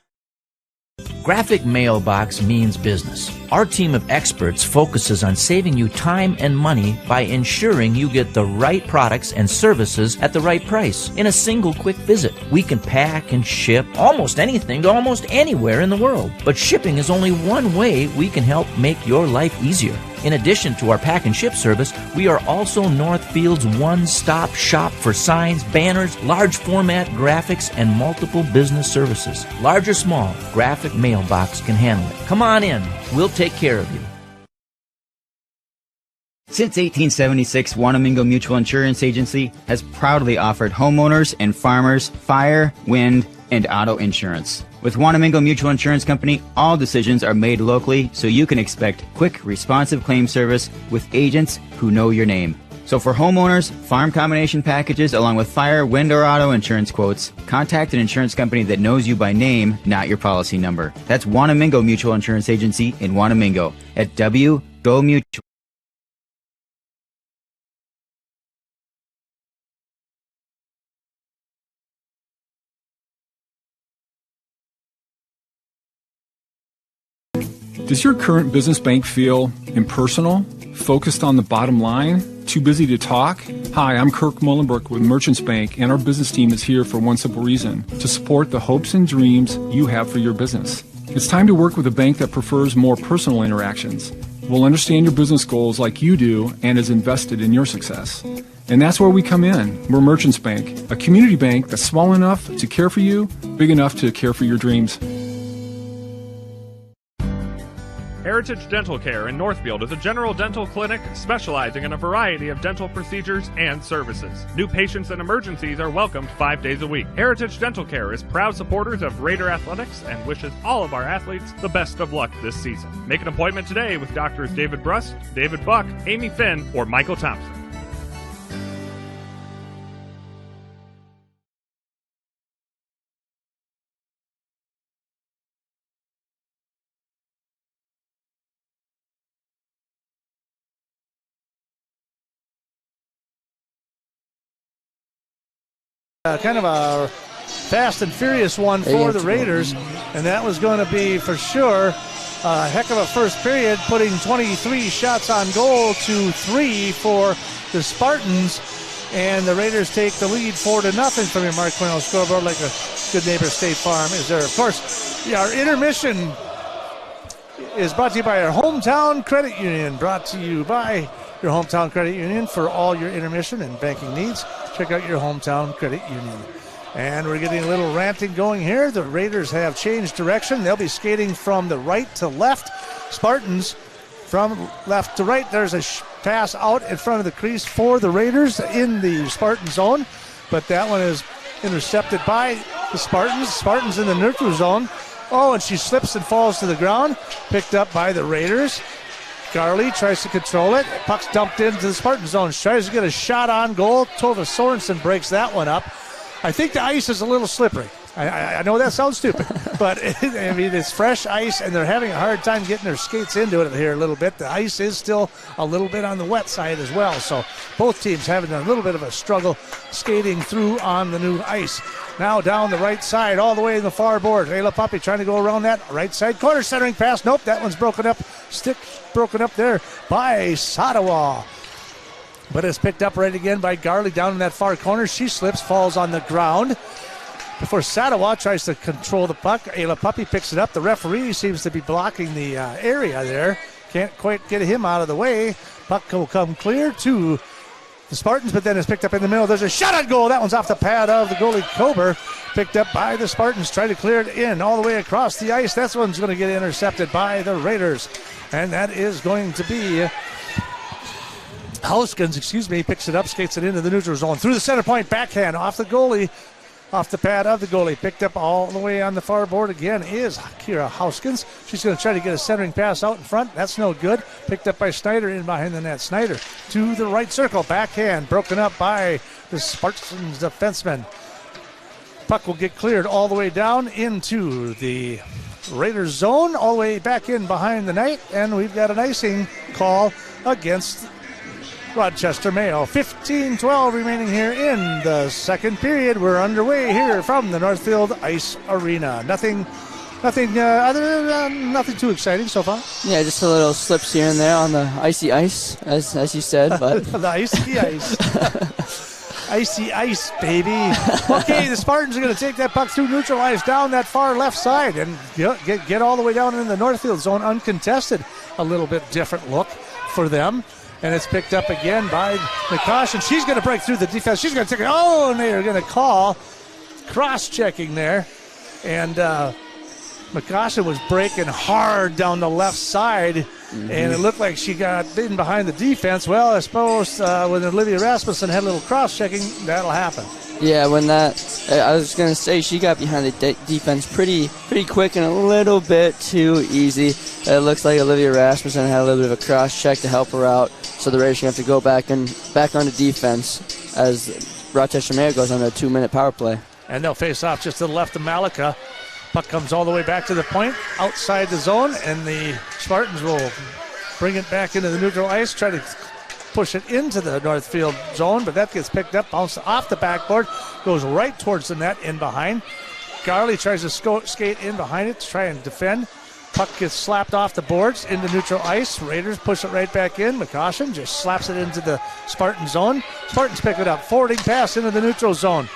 Graphic mailbox means business. Our team of experts focuses on saving you time and money by ensuring you get the right products and services at the right price in a single quick visit. We can pack and ship almost anything to almost anywhere in the world. But shipping is only one way we can help make your life easier. In addition to our pack and ship service, we are also Northfield's one-stop shop for signs, banners, large format graphics, and multiple business services. Large or small, Graphic Mailbox can handle it. Come on in. We'll take care of you. Since 1876, Wanamingo Mutual Insurance Agency has proudly offered homeowners and farmers fire, wind, and auto insurance. With Wanamingo Mutual Insurance Company, all decisions are made locally, so you can expect quick, responsive claim service with agents who know your name. So for homeowners, farm combination packages, along with fire, wind, or auto insurance quotes, contact an insurance company that knows you by name, not your policy number. That's Wanamingo Mutual Insurance Agency in Wanamingo at WGO Mutual. Does your current business bank feel impersonal, focused on the bottom line, too busy to talk? Hi, I'm Kirk Mullenbrook with Merchants Bank, and our business team is here for one simple reason: to support the hopes and dreams you have for your business. It's time to work with a bank that prefers more personal interactions, will understand your business goals like you do, and is invested in your success. And that's where we come in. We're Merchants Bank, a community bank that's small enough to care for you, big enough to care for your dreams. Heritage Dental Care in Northfield is a general dental clinic specializing in a variety of dental procedures and services. New patients and emergencies are welcomed 5 days a week. Heritage Dental Care is proud supporters of Raider Athletics and wishes all of our athletes the best of luck this season. Make an appointment today with Doctors David Brust, David Buck, Amy Finn, or Michael Thompson. Kind of a fast and furious one for the Raiders, and that was going to be for sure a heck of a first period, putting 23 shots on goal to 3 for the Spartans, and the Raiders take the lead 4-0 from your Mark Cornell scoreboard, like a good neighbor State Farm is there. Of course, our intermission is brought to you by our Hometown Credit Union, brought to you by your Hometown Credit Union for all your intermission and banking needs. Check out your Hometown Credit Union. And we're getting a little ranting going here. The Raiders have changed direction. They'll be skating from the right to left. Spartans from left to right. There's a pass out in front of the crease for the Raiders in the Spartan zone, but that one is intercepted by the Spartans. Spartans in the neutral zone. Oh, and she slips and falls to the ground. Picked up by the Raiders. Garley tries to control it. Puck's dumped into the Spartan zone. Tries to get a shot on goal. Tova Sorensen breaks that one up. I think the ice is a little slippery. I know that sounds stupid, but it's fresh ice, and they're having a hard time getting their skates into it here a little bit. The ice is still a little bit on the wet side as well, so both teams having a little bit of a struggle skating through on the new ice. Now down the right side, all the way in the far board. Ayla Puppy trying to go around that right side corner, centering pass. Nope, that one's broken up. Stick broken up there by Sadawa. But it's picked up right again by Garley down in that far corner. She slips, falls on the ground. Before Sadawa tries to control the puck, Ayla Puppy picks it up. The referee seems to be blocking the area there. Can't quite get him out of the way. Puck will come clear to the Spartans, but then it's picked up in the middle. There's a shot on goal. That one's off the pad of the goalie Kober. Picked up by the Spartans. Try to clear it in all the way across the ice. That one's going to get intercepted by the Raiders. And that is going to be Houskins, picks it up, skates it into the neutral zone. Through the center point, backhand off the goalie. Off the pad of the goalie. Picked up all the way on the far board again is Kira Houskins. She's going to try to get a centering pass out in front. That's no good. Picked up by Snyder in behind the net. Snyder to the right circle. Backhand broken up by the Spartans defenseman. Puck will get cleared all the way down into the Raiders zone. All the way back in behind the net. And we've got an icing call against Rochester Mayo. 15-12 remaining here in the second period. We're underway here from the Northfield Ice Arena. Nothing too exciting so far. Yeah, just a little slips here and there on the icy ice, as you said. But the icy ice. Icy ice, baby. Okay, the Spartans are going to take that puck through neutral ice down that far left side and get all the way down in the Northfield zone uncontested. A little bit different look for them. And it's picked up again by McCaution. She's going to break through the defense. She's going to take it. Oh, and they're going to call cross-checking there. And McCaution was breaking hard down the left side. And it looked like she got in behind the defense. Well, I suppose when Olivia Rasmussen had a little cross-checking, that'll happen. Yeah, when I was going to say she got behind the defense pretty quick and a little bit too easy. It looks like Olivia Rasmussen had a little bit of a cross-check to help her out. So the Raiders are going to have to go back onto defense as Rochester Mayo goes on a 2-minute power play. And they'll face off just to the left of Malika. Puck comes all the way back to the point, outside the zone, and the Spartans will bring it back into the neutral ice, try to push it into the Northfield zone, but that gets picked up, bounced off the backboard, goes right towards the net in behind. Garley tries to skate in behind it to try and defend. Puck gets slapped off the boards into neutral ice. Raiders push it right back in. McCaution just slaps it into the Spartan zone. Spartans pick it up. Forwarding pass into the neutral zone.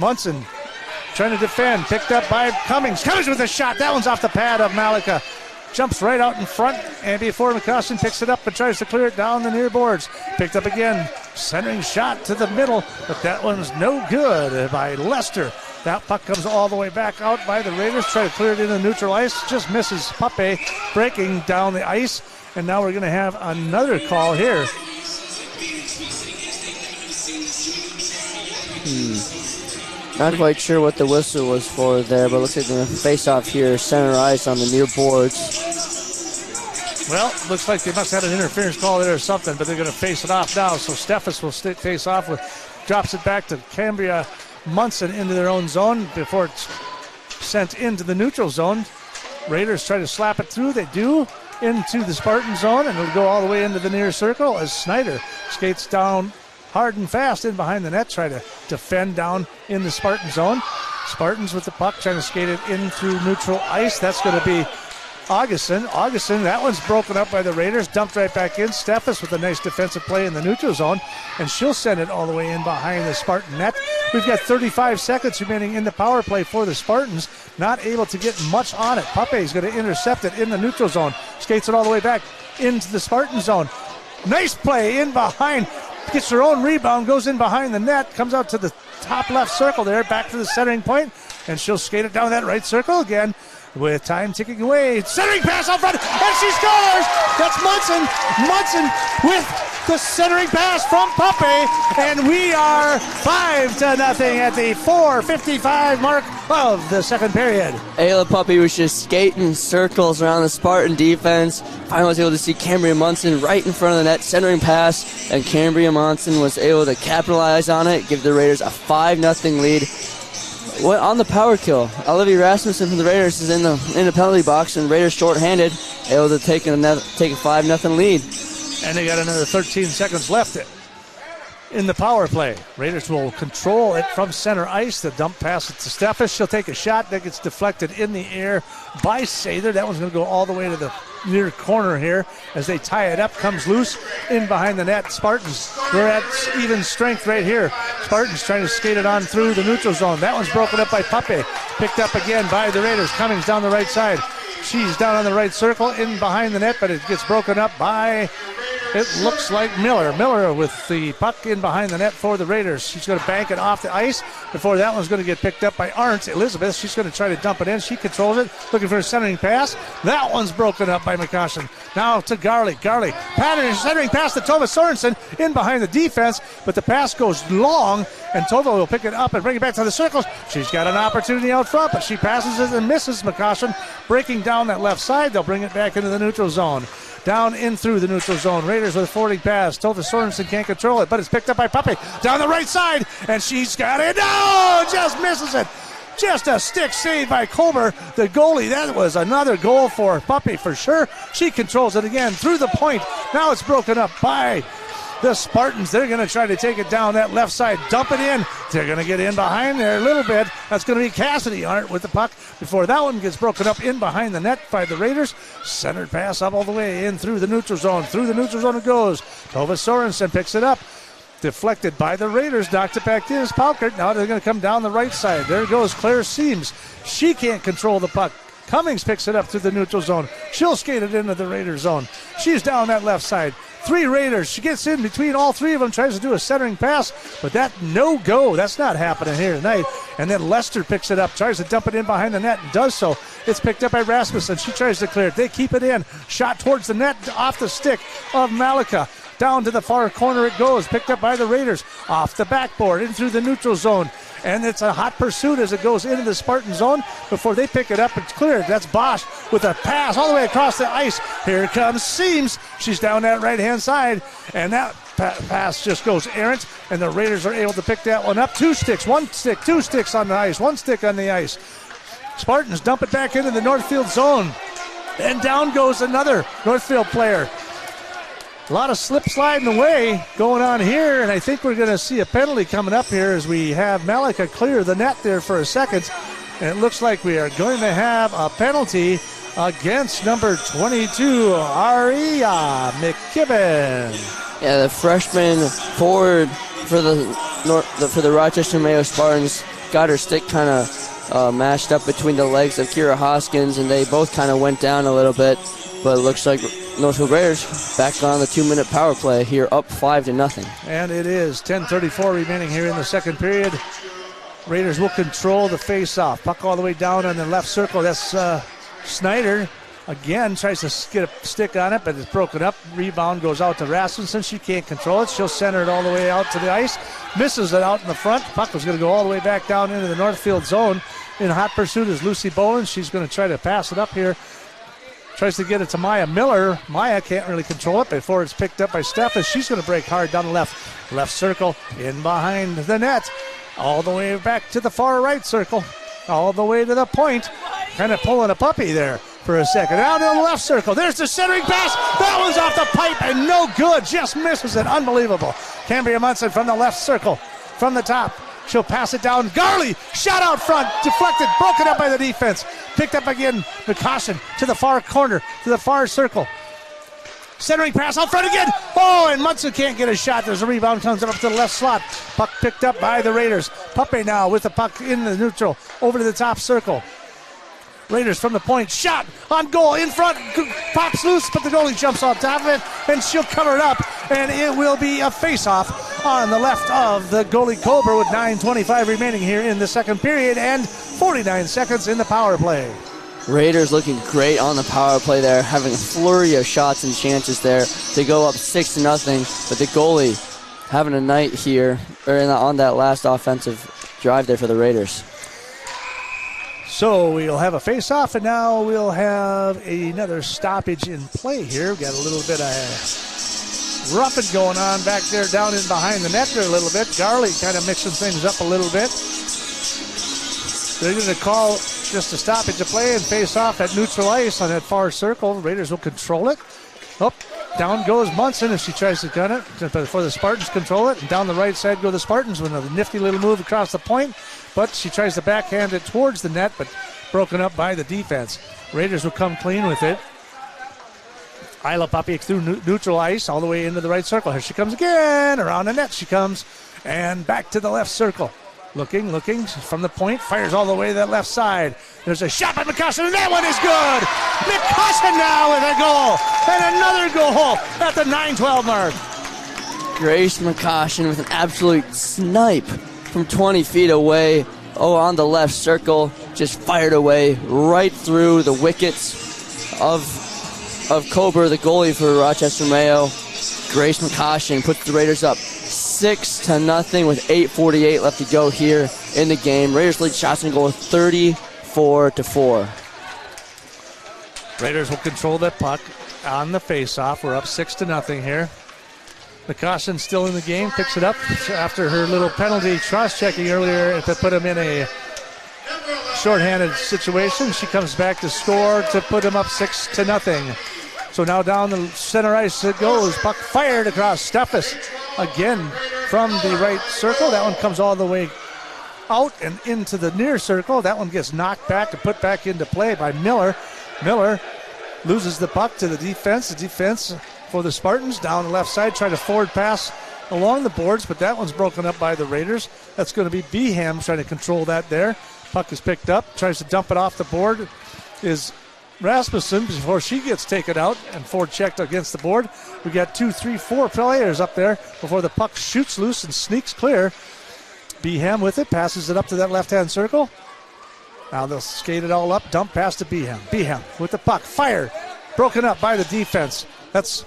Munson trying to defend. Picked up by Cummings. Cummings with a shot. That one's off the pad of Malika. Jumps right out in front, and before McCaution picks it up and tries to clear it down the near boards. Picked up again. Centering shot to the middle, but that one's no good by Lester. That puck comes all the way back out by the Raiders. Try to clear it into neutral ice. Just misses Pape breaking down the ice. And now we're going to have another call here. Not quite sure what the whistle was for there, but looks like they're going to face off here, center ice on the near boards. Well, looks like they must have had an interference call there or something, but they're going to face it off now. So Steffes will face off drops it back to Cambria Munson into their own zone before it's sent into the neutral zone. Raiders try to slap it through. They do into the Spartan zone, and it'll go all the way into the near circle as Snyder skates down hard and fast in behind the net, try to defend down in the Spartan zone. Spartans with the puck trying to skate it in through neutral ice. That's going to be Augustin, that one's broken up by the Raiders, dumped right back in. Steffes with a nice defensive play in the neutral zone, and she'll send it all the way in behind the Spartan net. We've got 35 seconds remaining in the power play for the Spartans. Not able to get much on it. Pape's going to intercept it in the neutral zone. Skates it all the way back into the Spartan zone. Nice play in behind. Gets her own rebound, goes in behind the net, comes out to the top left circle there, back to the centering point, and she'll skate it down that right circle again. With time ticking away, centering pass out front, and she scores! That's Munson with The centering pass from Puppy, and we are 5-0 at the 4:55 mark of the second period. Ayla Puppy was just skating circles around the Spartan defense. Finally was able to see Cambria Munson right in front of the net, centering pass, and Cambria Munson was able to capitalize on it, give the Raiders a 5-0 lead. What on the power kill? Olivia Rasmussen from the Raiders is in the penalty box, and Raiders shorthanded, able to take a 5-0 lead. And they got another 13 seconds left in the power play. Raiders will control it from center ice. The dump pass it to Steffes. She'll take a shot that gets deflected in the air by Sather. That one's going to go all the way to the near corner here as they tie it up. Comes loose in behind the net. Spartans, we're at even strength right here. Spartans trying to skate it on through the neutral zone. That one's broken up by Puppy. Picked up again by the Raiders. Cummings down the right side. She's down on the right circle in behind the net, but it gets broken up by, it looks like Miller. Miller with the puck in behind the net for the Raiders. She's going to bank it off the ice before that one's going to get picked up by Arndt. Elizabeth, she's going to try to dump it in. She controls it, looking for a centering pass. That one's broken up by McCoshen. Now to Garley. Garley, pattern centering pass to Tova Sorensen in behind the defense, but the pass goes long, and Tova will pick it up and bring it back to the circles. She's got an opportunity out front, but she passes it and misses McCoshen, breaking down that left side. They'll bring it back into the neutral zone. Down in through the neutral zone. Raiders with a 40 pass. Tova Sorensen can't control it, but it's picked up by Puppy. Down the right side, and she's got it. No! Just misses it. Just a stick save by Colber, the goalie. That was another goal for Puppy for sure. She controls it again through the point. Now it's broken up by the Spartans. They're going to try to take it down that left side, dump it in. They're going to get in behind there a little bit. That's going to be Cassidy Arndt with the puck before that one gets broken up in behind the net by the Raiders. Centered pass up all the way in through the neutral zone. Through the neutral zone it goes. Tova Sorensen picks it up. Deflected by the Raiders. Knocked it back in. It's Paukert. Now they're going to come down the right side. There goes Claire Seams. She can't control the puck. Cummings picks it up through the neutral zone. She'll skate it into the Raider zone. She's down that left side. 3 Raiders. She gets in between all 3 of them, tries to do a centering pass, but that no go. That's not happening here tonight. And then Lester picks it up, tries to dump it in behind the net, and does so. It's picked up by Rasmussen. She tries to clear it. They keep it in. Shot towards the net, off the stick of Malika. Down to the far corner it goes, picked up by the Raiders. Off the backboard, in through the neutral zone. And it's a hot pursuit as it goes into the Spartan zone. Before they pick it up, it's cleared. That's Bosch with a pass all the way across the ice. Here comes Seams. She's down that right-hand side. And that pass just goes errant. And the Raiders are able to pick that one up. 2 sticks, 1 stick, 2 sticks on the ice, 1 stick on the ice. Spartans dump it back into the Northfield zone. And down goes another Northfield player. A lot of slip sliding away going on here, and I think we're going to see a penalty coming up here as we have Malika clear the net there for a second. And it looks like we are going to have a penalty against number 22, Aria McKibben. Yeah, the freshman forward for the Rochester Mayo Spartans got her stick kind of mashed up between the legs of Kira Hoskins, and they both kind of went down a little bit. But it looks like Northfield Raiders back on the 2-minute power play here, up 5-0. And it is 10:34 remaining here in the second period. Raiders will control the face-off. Puck all the way down on the left circle. That's Snyder. Again, tries to get a stick on it, but it's broken up. Rebound goes out to Rasmussen. She can't control it. She'll center it all the way out to the ice. Misses it out in the front. Puck was going to go all the way back down into the Northfield zone. In hot pursuit is Lucy Bowen. She's going to try to pass it up here. Tries to get it to Maya Miller. Maya can't really control it before it's picked up by Steffes. She's going to break hard down the left circle, in behind the net, all the way back to the far right circle, all the way to the point. Kind of pulling a puppy there for a second. Out in the left circle. There's the centering pass. That one's off the pipe and no good. Just misses it. Unbelievable. Cambria Munson from the left circle, from the top. She'll pass it down. Garley, shot out front, deflected, broken up by the defense. Picked up again, McCoshen to the far corner, to the far circle. Centering pass out front again. Oh, and Munson can't get a shot. There's a rebound, comes up to the left slot. Puck picked up by the Raiders. Puppe now with the puck in the neutral, over to the top circle. Raiders from the point, shot on goal, in front, pops loose, but the goalie jumps on top of it, and she'll cover it up, and it will be a face-off on the left of the goalie Colber with 9:25 remaining here in the second period and 49 seconds in the power play. Raiders looking great on the power play there, having a flurry of shots and chances there to go up 6-0. But the goalie having a night here, on that last offensive drive there for the Raiders. So we'll have a face-off, and now we'll have another stoppage in play here. We've got a little bit of roughing going on back there down in behind the net there a little bit. Garley kind of mixing things up a little bit. They're going to call just a stoppage of play and face off at neutral ice on that far circle. The Raiders will control it. Oh, down goes Munson if she tries to gun it before the Spartans control it. And down the right side go the Spartans with a nifty little move across the point. But she tries to backhand it towards the net, but broken up by the defense. Raiders will come clean with it. Isla Puppy through neutral ice all the way into the right circle. Here she comes again. Around the net she comes. And back to the left circle. Looking from the point, fires all the way to that left side. There's a shot by McCusson, and that one is good! McCusson now with a goal! And another goal at the 9-12 mark. Grace McCusson with an absolute snipe from 20 feet away. On the left circle, just fired away right through the wickets of Cobra, the goalie for Rochester Mayo. Grace McCusson puts the Raiders up 6-0 with 8:48 left to go here in the game. Raiders lead shots and goal 34-4. Raiders will control that puck on the face-off. We're up 6-0 here. McCusson still in the game, picks it up after her little penalty cross-checking earlier to put him in a shorthanded situation. She comes back to score to put him up 6-0. So now down the center ice it goes. Puck fired across Steffes. Again from the right circle. That one comes all the way out and into the near circle. That one gets knocked back and put back into play by Miller. Miller loses the puck to the defense. The defense for the Spartans down the left side. Try to forward pass along the boards, but that one's broken up by the Raiders. That's going to be Beham trying to control that there. Puck is picked up. Tries to dump it off the board. Is Rasmussen before she gets taken out and forechecked against the board. We got 2, 3, 4 players up there before the puck shoots loose and sneaks clear. Beham with it, passes it up to that left-hand circle. Now they'll skate it all up, dump pass to Beham. Beham with the puck, fired, broken up by the defense. That's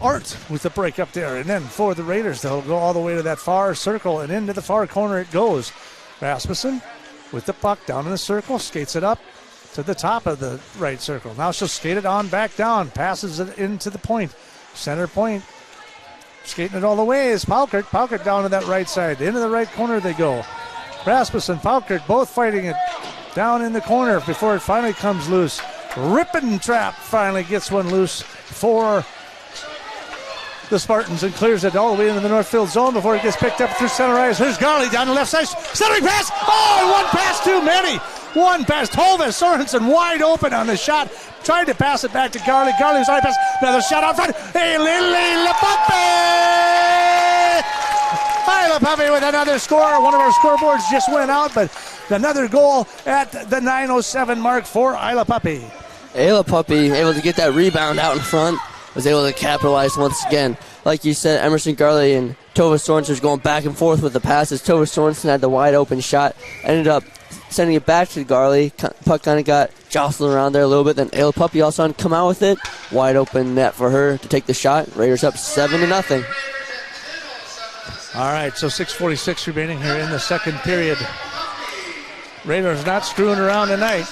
Art with the break up there. And then for the Raiders, they'll go all the way to that far circle and into the far corner it goes. Rasmussen with the puck down in the circle, skates it up to the top of the right circle. Now she'll skate it on back down, passes it into the point, center point. Skating it all the way is Paukert. Paukert down to that right side. Into the right corner they go. Rasmussen, Paukert both fighting it down in the corner before it finally comes loose. Rippin' trap finally gets one loose for the Spartans and clears it all the way into the Northfield zone before it gets picked up through center ice. Here's Garley down the left side. Centering pass. Oh, one pass too many. One pass. Tova Sorensen wide open on the shot. Tried to pass it back to Garley. Garley was on pass. Another shot out front. Hey, Lily LaPuppe! Hi, LaPuppe with another score. One of our scoreboards just went out, but another goal at the 9:07 mark for Isla Puppy. Ayla Puppy able to get that rebound out in front. Was able to capitalize once again. Like you said, Emerson Garley and Tova Sorensen was going back and forth with the passes. Tova Sorensen had the wide open shot. Ended up sending it back to Garley. Puck kind of got jostled around there a little bit. Then Ayla Puppy also had to come out with it. Wide open net for her to take the shot. Raiders up 7-0. All right, so 6:46 remaining here in the second period. Raiders not screwing around tonight.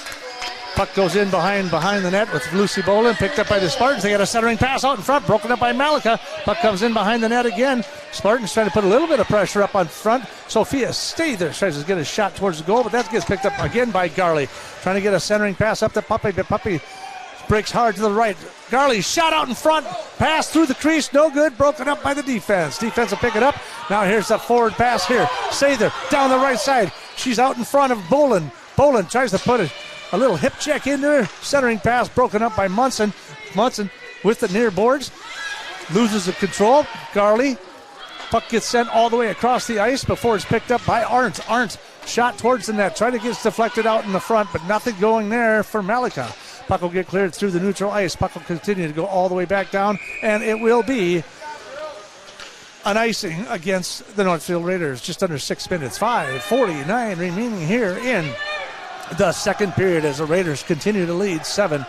Puck goes in behind the net with Lucy Bolin, picked up by the Spartans. They got a centering pass out in front, broken up by Malika. Puck comes in behind the net again. Spartans trying to put a little bit of pressure up on front. Sophia stayed there, tries to get a shot towards the goal, but that gets picked up again by Garley. Trying to get a centering pass up to Puppy, but Puppy breaks hard to the right. Garley shot out in front, pass through the crease, no good, broken up by the defense. Defense will pick it up. Now here's the forward pass here. Sather down the right side. She's out in front of Bolin. Bolin tries to put a little hip check in there. Centering pass broken up by Munson. Munson with the near boards. Loses the control. Garley. Puck gets sent all the way across the ice before it's picked up by Arndt. Arndt shot towards the net. Tried to get deflected out in the front, but nothing going there for Malika. Puck will get cleared through the neutral ice. Puck will continue to go all the way back down, and it will be an icing against the Northfield Raiders. Just under 6 minutes. 5:49 remaining here in the second period as the Raiders continue to lead 7-0.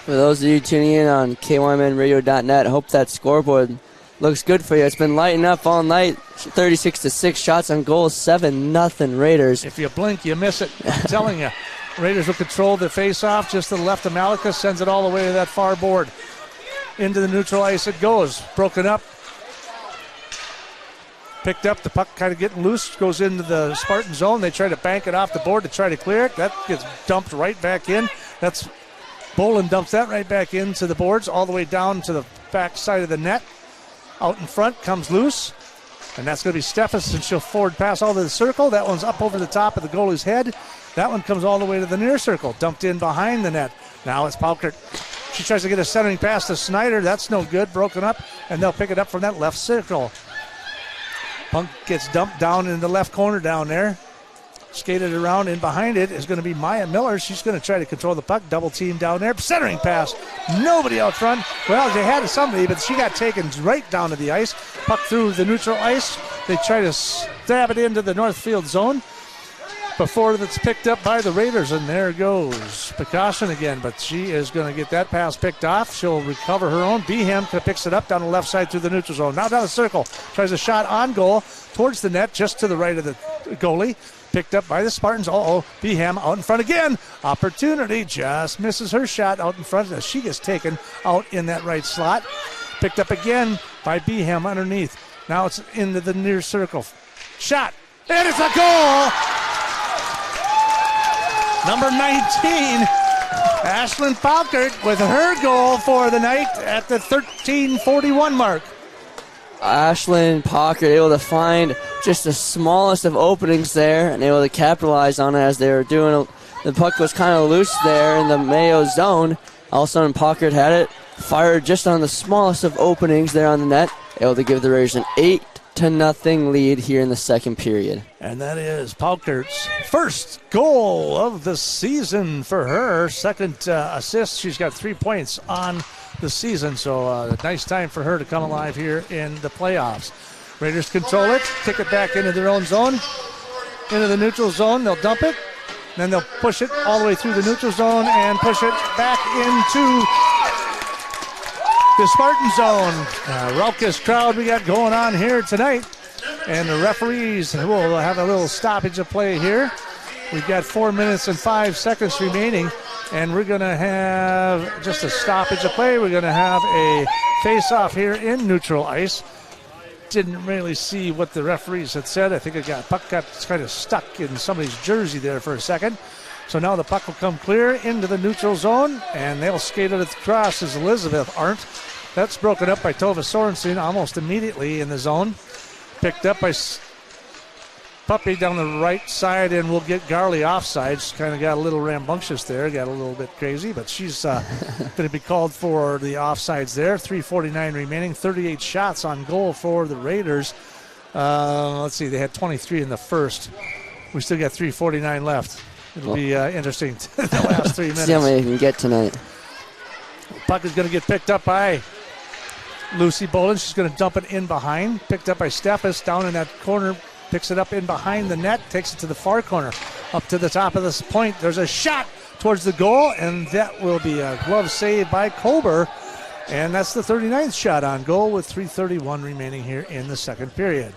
For those of you tuning in on KYMNradio.net, hope that scoreboard looks good for you. It's been lighting up all night. 36-6 shots on goal, 7-0 Raiders. If you blink, you miss it. I'm telling you. Raiders will control the face-off just to the left of Malika, sends it all the way to that far board. Into the neutral ice it goes. Broken up. Picked up, the puck kind of getting loose, goes into the Spartan zone. They try to bank it off the board to try to clear it. That gets dumped right back in. That's Bolin dumps that right back into the boards, all the way down to the back side of the net. Out in front, comes loose. And that's going to be Steffes, and she'll forward pass all to the circle. That one's up over the top of the goalie's head. That one comes all the way to the near circle, dumped in behind the net. Now it's Paukert. She tries to get a centering pass to Snyder. That's no good, broken up, and they'll pick it up from that left circle. Punk gets dumped down in the left corner down there. Skated around, in behind it is going to be Maya Miller. She's going to try to control the puck. Double team down there. Centering pass. Nobody out front. Well, they had somebody, but she got taken right down to the ice. Puck through the neutral ice. They try to stab it into the Northfield zone before it's picked up by the Raiders, and there goes Precaution again, but she is going to get that pass picked off. She'll recover her own. Behem picks it up down the left side through the neutral zone. Now down the circle. Tries a shot on goal towards the net, just to the right of the goalie. Picked up by the Spartans. Behem out in front again. Opportunity, just misses her shot out in front as she gets taken out in that right slot. Picked up again by Behem underneath. Now it's into the near circle. Shot, and it's a goal! Number 19, Ashlyn Paukert with her goal for the night at the 13:41 mark. Ashlyn Paukert able to find just the smallest of openings there and able to capitalize on it as they were doing. The puck was kind of loose there in the Mayo zone. All of a sudden, Paukert had it, fired just on the smallest of openings there on the net, able to give the Raiders an 8-0 lead here in the second period. And that is Paukert's first goal of the season for her. Second assist. She's got 3 points on the season, so a nice time for her to come alive here in the playoffs. Raiders control it, kick it back into their own zone, into the neutral zone. They'll dump it, then they'll push it all the way through the neutral zone and push it back into the Spartan zone. Raucous crowd we got going on here tonight, and the referees will have a little stoppage of play here. We've got 4 minutes and 5 seconds remaining, and we're going to have just a stoppage of play. We're going to have a face-off here in neutral ice. Didn't really see what the referees had said. I think puck got kind of stuck in somebody's jersey there for a second. So now the puck will come clear into the neutral zone, and they'll skate it across as Elizabeth Arndt. That's broken up by Tova Sorensen almost immediately in the zone. Picked up by Puppy down the right side, and we'll get Garley offside. She's kind of got a little rambunctious there, got a little bit crazy, but she's going to be called for the offsides there. 3:49 remaining, 38 shots on goal for the Raiders. Let's see, they had 23 in the first. We still got 3:49 left. It'll be interesting the last 3 minutes. See how many you can get tonight. Puck is going to get picked up by Lucy Bolin. She's going to dump it in behind. Picked up by Steffes down in that corner. Picks it up in behind the net. Takes it to the far corner. Up to the top of this point. There's a shot towards the goal, and that will be a glove save by Kober. And that's the 39th shot on goal with 3:31 remaining here in the second period.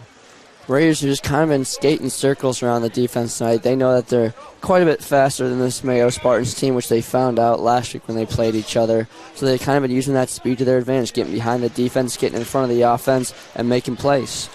Raiders are just kind of been skating circles around the defense tonight. They know that they're quite a bit faster than this Mayo Spartans team, which they found out last week when they played each other. So they've kind of been using that speed to their advantage, getting behind the defense, getting in front of the offense, and making plays.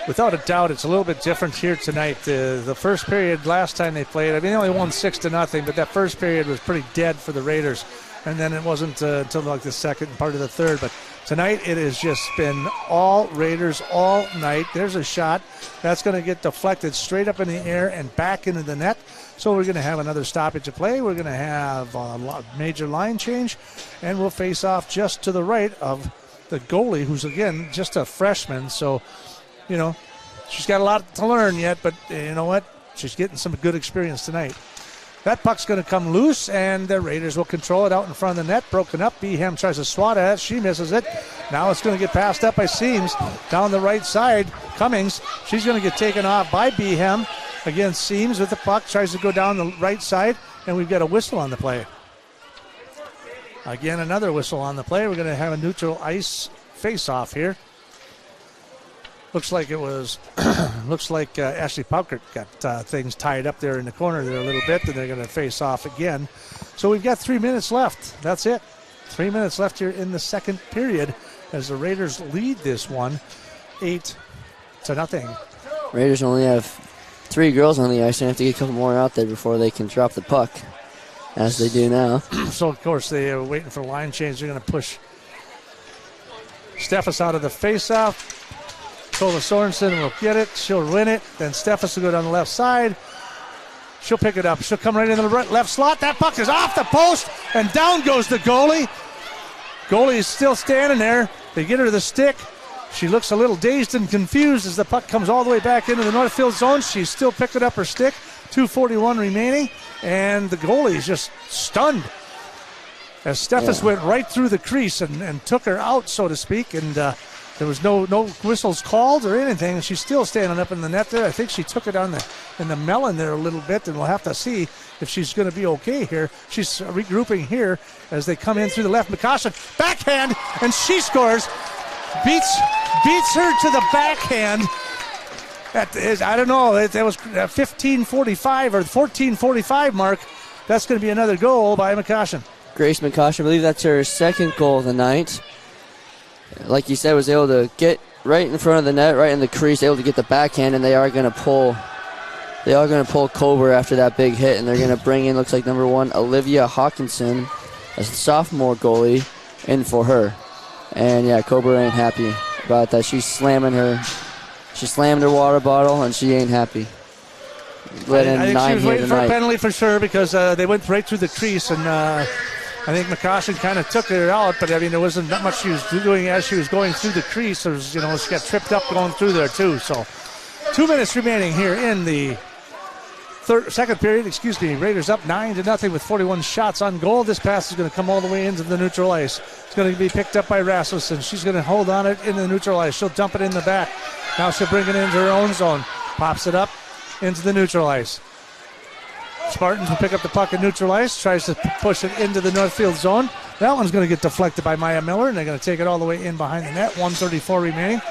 Without a doubt, it's a little bit different here tonight. The first period last time they played, I mean, they only won 6-0, but that first period was pretty dead for the Raiders. And then it wasn't until like the second part of the third. But tonight it has just been all Raiders all night. There's a shot. That's going to get deflected straight up in the air and back into the net. So we're going to have another stoppage of play. We're going to have a major line change. And we'll face off just to the right of the goalie, who's, again, just a freshman. So, you know, she's got a lot to learn yet. But you know what? She's getting some good experience tonight. That puck's going to come loose, and the Raiders will control it out in front of the net. Broken up. Behem tries to swat at it. She misses it. Now it's going to get passed up by Seams down the right side. Cummings, she's going to get taken off by Behem. Again, Seams with the puck, tries to go down the right side, and we've got a whistle on the play. Again, another whistle on the play. We're going to have a neutral ice face-off here. Looks like it was, Ashley Paukert got things tied up there in the corner there a little bit, and they're going to face off again. So we've got 3 minutes left. That's it. 3 minutes left here in the second period as the Raiders lead this one 8-0. Raiders only have 3 girls on the ice and have to get a couple more out there before they can drop the puck, as they do now. So, of course, they are waiting for the line change. They're going to push Steffes out of the face-off. Tola Sorensen will get it. She'll win it. Then Steffes will go down the left side. She'll pick it up. She'll come right into the left slot. That puck is off the post, and down goes the goalie. Goalie is still standing there. They get her the stick. She looks a little dazed and confused as the puck comes all the way back into the Northfield zone. She's still picking up her stick. 2:41 remaining, and the goalie is just stunned as Steffes went right through the crease and took her out, so to speak, and there was no whistles called or anything. She's still standing up in the net there. I think she took it in the melon there a little bit, and we'll have to see if she's going to be okay here. She's regrouping here as they come in through the left. McCoshen, backhand, and she scores. Beats her to the backhand. I don't know. That was 15:45 or 14:45 mark. That's going to be another goal by McCoshen. Grace McCoshen, I believe that's her second goal of the night. Like you said, was able to get right in front of the net, right in the crease, able to get the backhand, and they are going to pull Kober after that big hit, and they're going to bring in, looks like number 1, Olivia Hawkinson, a sophomore goalie, in for her. And yeah, Kober ain't happy about that. She slammed her water bottle, and she ain't happy. I think she was waiting for a penalty for sure, because they went right through the crease, and I think McCoshen kind of took her out, but I mean, there wasn't that much she was doing as she was going through the crease. There was, she got tripped up going through there too. So 2 minutes remaining here in the second period. Raiders up 9-0 with 41 shots on goal. This pass is going to come all the way into the neutral ice. It's going to be picked up by Rasmussen. She's going to hold on it in the neutral ice. She'll dump it in the back. Now she'll bring it into her own zone. Pops it up into the neutral ice. Spartans will pick up the puck in neutral ice, tries to push it into the Northfield zone. That one's going to get deflected by Maya Miller, and they're going to take it all the way in behind the net. 1:34 remaining.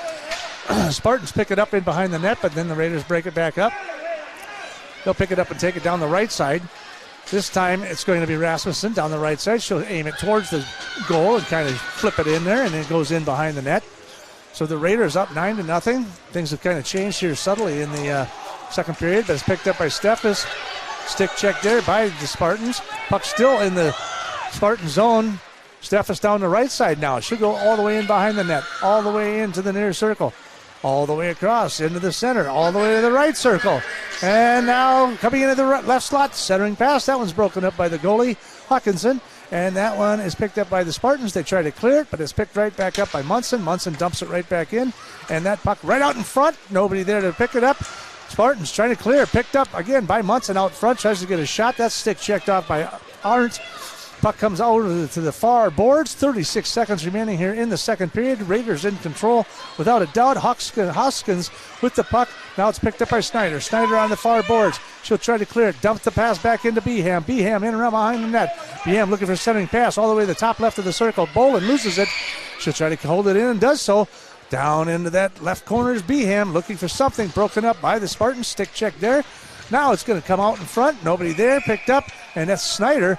Spartans pick it up in behind the net, but then the Raiders break it back up. They'll pick it up and take it down the right side. This time it's going to be Rasmussen down the right side. She'll aim it towards the goal and kind of flip it in there, and it goes in behind the net. So the Raiders up 9-0. Things have kind of changed here subtly in the second period, but it's picked up by Steffes. Stick check there by the Spartans. Puck still in the Spartan zone. Steffes down the right side now. She'll go all the way in behind the net, all the way into the near circle, all the way across into the center, all the way to the right circle. And now coming into the left slot, centering pass. That one's broken up by the goalie, Hawkinson. And that one is picked up by the Spartans. They try to clear it, but it's picked right back up by Munson. Munson dumps it right back in. And that puck right out in front. Nobody there to pick it up. Spartans trying to clear. Picked up again by Munson out front. Tries to get a shot. That stick checked off by Arndt. Puck comes over to the far boards. 36 seconds remaining here in the second period. Raiders in control without a doubt. Hoskins with the puck. Now it's picked up by Snyder. Snyder on the far boards. She'll try to clear it. Dump the pass back into Beham. Beham in and around behind the net. Beham looking for a centering pass all the way to the top left of the circle. Bolin loses it. She'll try to hold it in and does so. Down into that left corner is Beham looking for something. Broken up by the Spartans. Stick check there. Now it's going to come out in front. Nobody there. Picked up. And that's Snyder.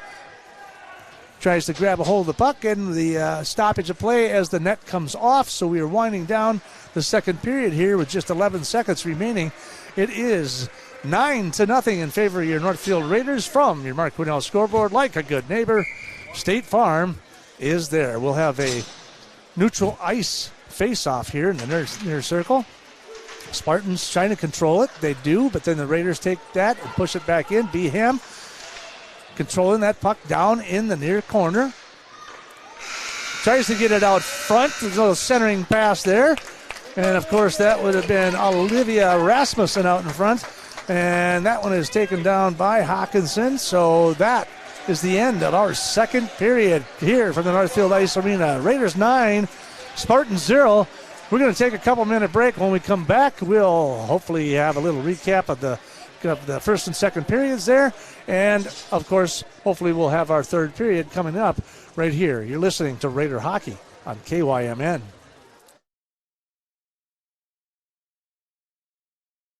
Tries to grab a hold of the puck, and the stoppage of play as the net comes off. So we are winding down the second period here with just 11 seconds remaining. It is 9-0 in favor of your Northfield Raiders from your Mark Quinnell scoreboard. Like a good neighbor, State Farm is there. We'll have a neutral ice face-off here in the near circle. Spartans trying to control it. They do, but then the Raiders take that and push it back in. Beham controlling that puck down in the near corner. Tries to get it out front. There's a little centering pass there. And, of course, that would have been Olivia Rasmussen out in front. And that one is taken down by Hawkinson. So that is the end of our second period here from the Northfield Ice Arena. Raiders 9, Spartans 0. We're going to take a couple-minute break. When we come back, we'll hopefully have a little recap of the of the first and second periods there. And, of course, hopefully we'll have our third period coming up right here. You're listening to Raider Hockey on KYMN.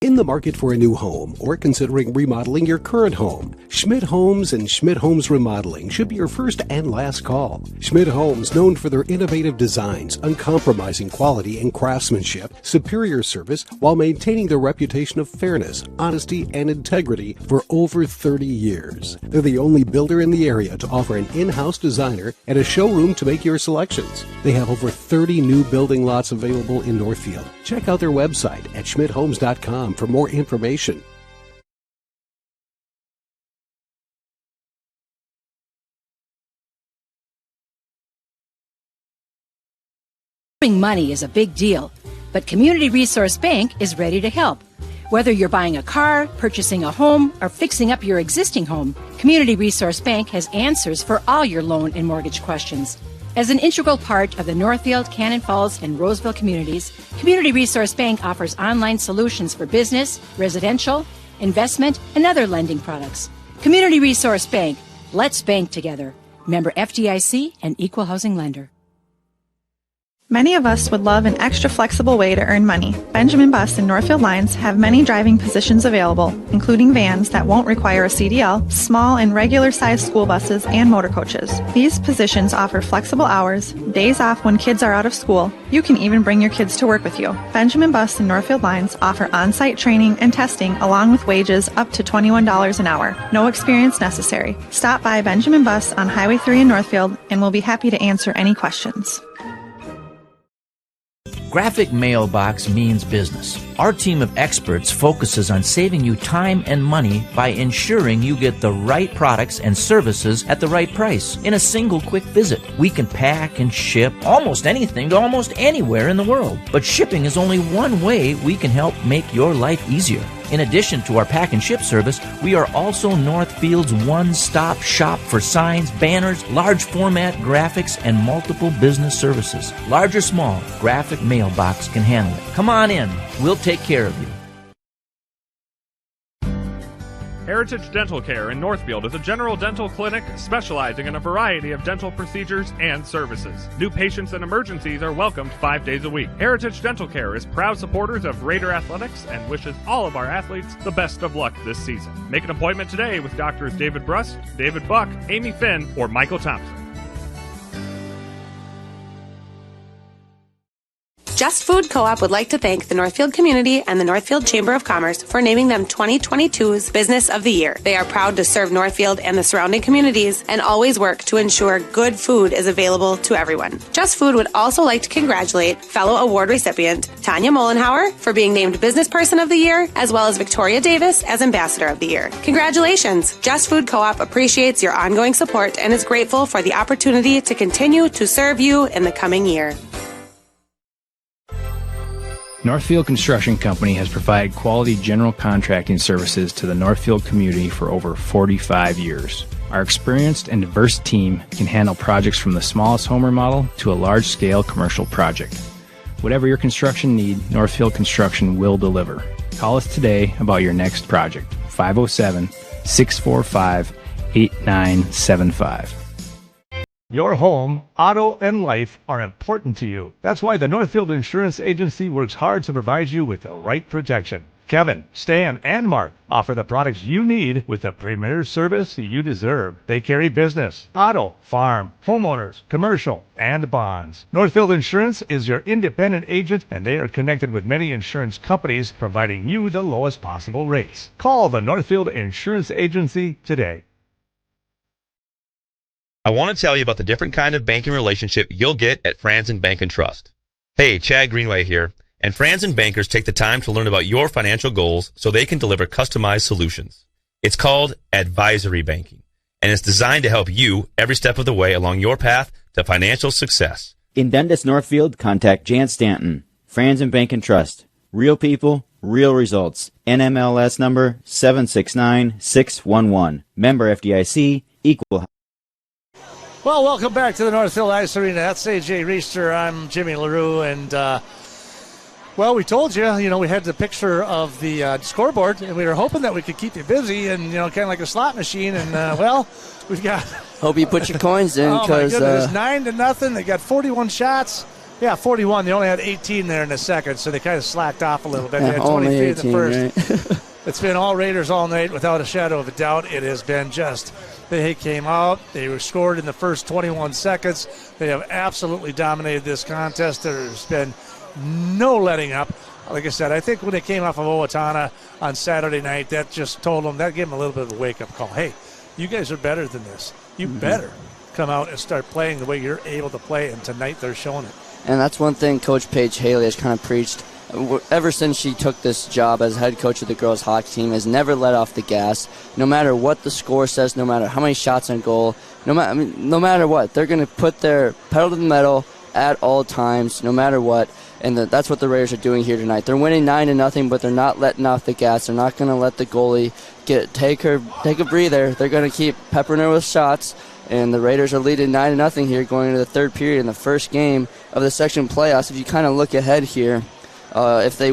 In the market for a new home or considering remodeling your current home, Schmidt Homes and Schmidt Homes Remodeling should be your first and last call. Schmidt Homes, known for their innovative designs, uncompromising quality and craftsmanship, superior service, while maintaining their reputation of fairness, honesty, and integrity for over 30 years. They're the only builder in the area to offer an in-house designer and a showroom to make your selections. They have over 30 new building lots available in Northfield. Check out their website at schmidthomes.com for more information. Saving money is a big deal, but Community Resource Bank is ready to help. Whether you're buying a car, purchasing a home, or fixing up your existing home, Community Resource Bank has answers for all your loan and mortgage questions. As an integral part of the Northfield, Cannon Falls, and Roseville communities, Community Resource Bank offers online solutions for business, residential, investment, and other lending products. Community Resource Bank. Let's bank together. Member FDIC and Equal Housing Lender. Many of us would love an extra flexible way to earn money. Benjamin Bus and Northfield Lines have many driving positions available, including vans that won't require a CDL, small and regular-sized school buses, and motor coaches. These positions offer flexible hours, days off when kids are out of school. You can even bring your kids to work with you. Benjamin Bus and Northfield Lines offer on-site training and testing along with wages up to $21 an hour. No experience necessary. Stop by Benjamin Bus on Highway 3 in Northfield and we'll be happy to answer any questions. Graphic mailbox means business. Our team of experts focuses on saving you time and money by ensuring you get the right products and services at the right price in a single quick visit. We can pack and ship almost anything to almost anywhere in the world. But shipping is only one way we can help make your life easier. In addition to our pack and ship service, we are also Northfield's one-stop shop for signs, banners, large format graphics, and multiple business services. Large or small, Graphic Mailbox can handle it. Come on in. We'll take care of you. Heritage Dental Care in Northfield is a general dental clinic specializing in a variety of dental procedures and services. New patients and emergencies are welcomed 5 days a week. Heritage Dental Care is proud supporters of Raider Athletics and wishes all of our athletes the best of luck this season. Make an appointment today with Doctors David Brust, David Buck, Amy Finn, or Michael Thompson. Just Food Co-op would like to thank the Northfield community and the Northfield Chamber of Commerce for naming them 2022's Business of the Year. They are proud to serve Northfield and the surrounding communities and always work to ensure good food is available to everyone. Just Food would also like to congratulate fellow award recipient Tanya Mollenhauer for being named Business Person of the Year, as well as Victoria Davis as Ambassador of the Year. Congratulations! Just Food Co-op appreciates your ongoing support and is grateful for the opportunity to continue to serve you in the coming year. Northfield Construction Company has provided quality general contracting services to the Northfield community for over 45 years. Our experienced and diverse team can handle projects from the smallest home remodel to a large-scale commercial project. Whatever your construction need, Northfield Construction will deliver. Call us today about your next project. 507-645-8975. Your home, auto, and life are important to you. That's why the Northfield Insurance Agency works hard to provide you with the right protection. Kevin, Stan, and Mark offer the products you need with the premier service you deserve. They carry business, auto, farm, homeowners, commercial, and bonds. Northfield Insurance is your independent agent, and they are connected with many insurance companies, providing you the lowest possible rates. Call the Northfield Insurance Agency today. I want to tell you about the different kind of banking relationship you'll get at Franzen Bank and Trust. Hey, Chad Greenway here, and Franzen bankers take the time to learn about your financial goals so they can deliver customized solutions. It's called advisory banking, and it's designed to help you every step of the way along your path to financial success. In Dundas Northfield, contact Jan Stanton, Franzen Bank and Trust. Real people, real results. NMLS number 769611. Member FDIC, equal. Well, welcome back to the Northfield Ice Arena. That's AJ Reister. I'm Jimmy LaRue, and Well, we told you, we had the picture of the scoreboard, and we were hoping that we could keep you busy and, kind of like a slot machine. And, we've got... Hope you put your coins in. Oh, my Cause, goodness, 9-0. They got 41 shots. Yeah, 41. They only had 18 there in the second, so they kind of slacked off a little bit. They had 23 in the first. Right? It's been all Raiders all night without a shadow of a doubt. It has been just... They came out. They were scored in the first 21 seconds. They have absolutely dominated this contest. There's been no letting up. Like I said, I think when they came off of Owatonna on Saturday night, that just told them, that gave them a little bit of a wake-up call. Hey, you guys are better than this. You better come out and start playing the way you're able to play, and tonight they're showing it. And that's one thing Coach Paige Haley has kind of preached ever since she took this job as head coach of the girls hockey team, has never let off the gas. No matter what the score says, no matter how many shots on goal, no matter what, they're going to put their pedal to the metal at all times, no matter what. And that's what the Raiders are doing here tonight. They're winning 9-0, but they're not letting off the gas. They're not going to let the goalie take a breather. They're going to keep peppering her with shots. And the Raiders are leading 9-0 here going into the third period in the first game of the section playoffs. If you kind of look ahead here, if they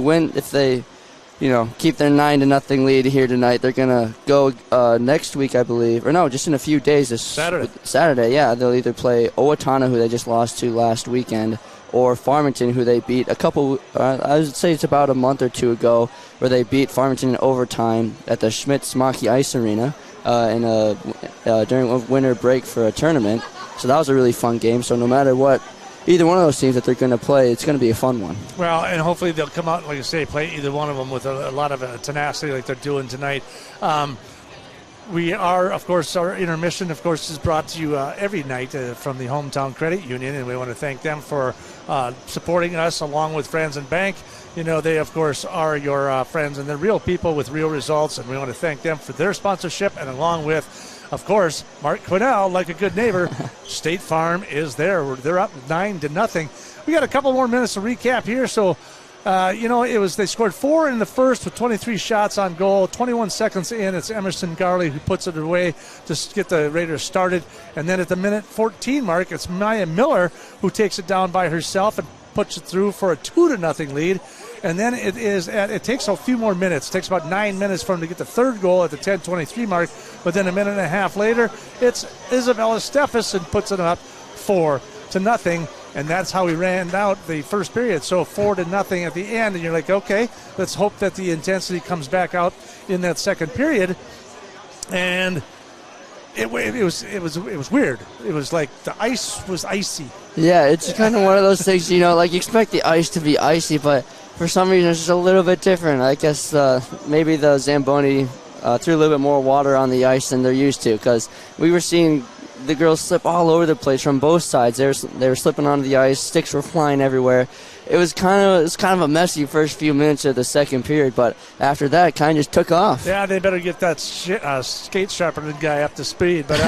keep their 9-0 lead here tonight, they're gonna go next week, I believe, or no, just in a few days. This Saturday, yeah, they'll either play Owatonna, who they just lost to last weekend, or Farmington, who they beat I would say it's about a month or two ago, where they beat Farmington in overtime at the Schmidt-Smaki Ice Arena during a winter break for a tournament. So that was a really fun game. So no matter what, either one of those teams that they're going to play, it's going to be a fun one. Well, and hopefully they'll come out and, like you say, play either one of them with a lot of tenacity like they're doing tonight. We are, of course, our intermission, of course, is brought to you every night from the Hometown Credit Union, and we want to thank them for supporting us along with Friends and Bank. They, of course, are your friends, and they're real people with real results, and we want to thank them for their sponsorship, and along with, of course, Mark Quinnell, like a good neighbor, State Farm is there. They're up 9-0. We got a couple more minutes to recap here, so... they scored 4 in the first with 23 shots on goal. 21 seconds in, it's Emerson Garley who puts it away to get the Raiders started. And then at the minute 14 mark, it's Maya Miller who takes it down by herself and puts it through for a 2-0 lead. And then it takes a few more minutes. It takes about 9 minutes for them to get the third goal at the 10:23 mark. But then a minute and a half later, it's Isabella Steffes and puts it up 4-0. And that's how we ran out the first period. So 4-0 at the end, and you're like, okay, let's hope that the intensity comes back out in that second period. And it was weird. It was like the ice was icy. Yeah, it's kind of one of those things, like you expect the ice to be icy, but for some reason it's just a little bit different. I guess maybe the Zamboni threw a little bit more water on the ice than they're used to, because we were seeing the girls slip all over the place from both sides. They were slipping onto the ice. Sticks were flying everywhere. It was kind of a messy first few minutes of the second period, but after that, it kind of just took off. Yeah, they better get that skate sharpening guy up to speed. But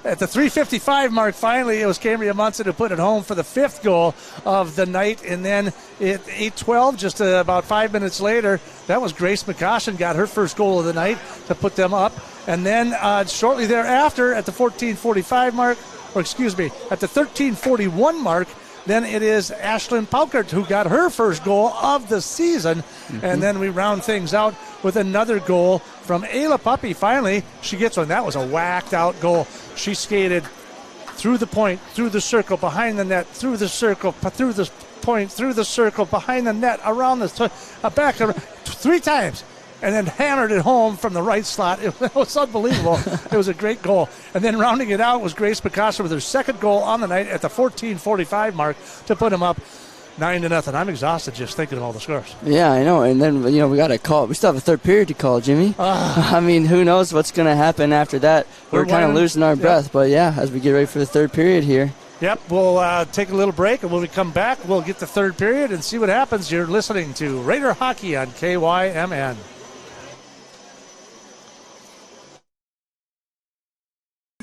at the 3:55 mark, finally, it was Cambria Munson who put it home for the 5th goal of the night. And then at 8:12, just about 5 minutes later, that was Grace McCoshen got her first goal of the night to put them up. And then shortly thereafter, at the 14:45 mark, at the 13:41 mark, then it is Ashlyn Paukert who got her first goal of the season. Mm-hmm. And then we round things out with another goal from Ayla Puppy. Finally, she gets one. That was a whacked-out goal. She skated through the point, through the circle, behind the net, through the circle, through the point, through the circle, behind the net, around the back 3 times. And then hammered it home from the right slot. It was unbelievable. It was a great goal. And then rounding it out was Grace Picasso with her second goal on the night at the 14:45 mark to put them up 9-0. I'm exhausted just thinking of all the scores. Yeah, I know. And then, we got to call. We still have a third period to call, Jimmy. I mean, who knows what's going to happen after that. We're kind of losing our breath. Yep. But, yeah, as we get ready for the third period here. Yep, we'll take a little break, and when we come back, we'll get the third period and see what happens. You're listening to Raider Hockey on KYMN.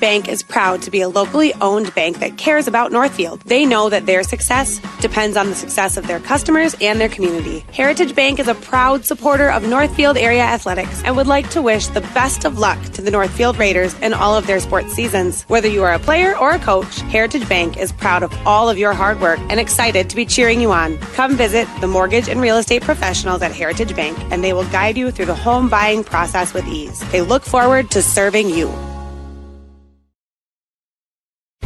Bank is proud to be a locally owned bank that cares about Northfield. They know that their success depends on the success of their customers and their community. Heritage Bank is a proud supporter of Northfield area athletics and would like to wish the best of luck to the Northfield Raiders in all of their sports seasons. Whether you are a player or a coach, Heritage Bank is proud of all of your hard work and excited to be cheering you on. Come visit the mortgage and real estate professionals at Heritage Bank, and they will guide you through the home buying process with ease. They look forward to serving you.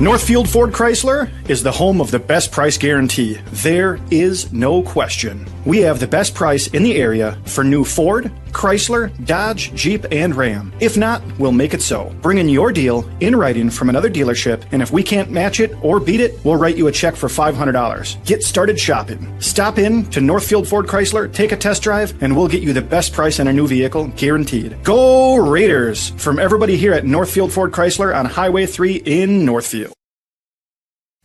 Northfield Ford Chrysler is the home of the best price guarantee. There is no question. We have the best price in the area for new Ford, Chrysler, Dodge, Jeep, and Ram. If not, we'll make it so. Bring in your deal in writing from another dealership, and if we can't match it or beat it, we'll write you a check for $500. Get started shopping. Stop in to Northfield Ford Chrysler, take a test drive, and we'll get you the best price on a new vehicle, guaranteed. Go Raiders! From everybody here at Northfield Ford Chrysler on Highway 3 in Northfield.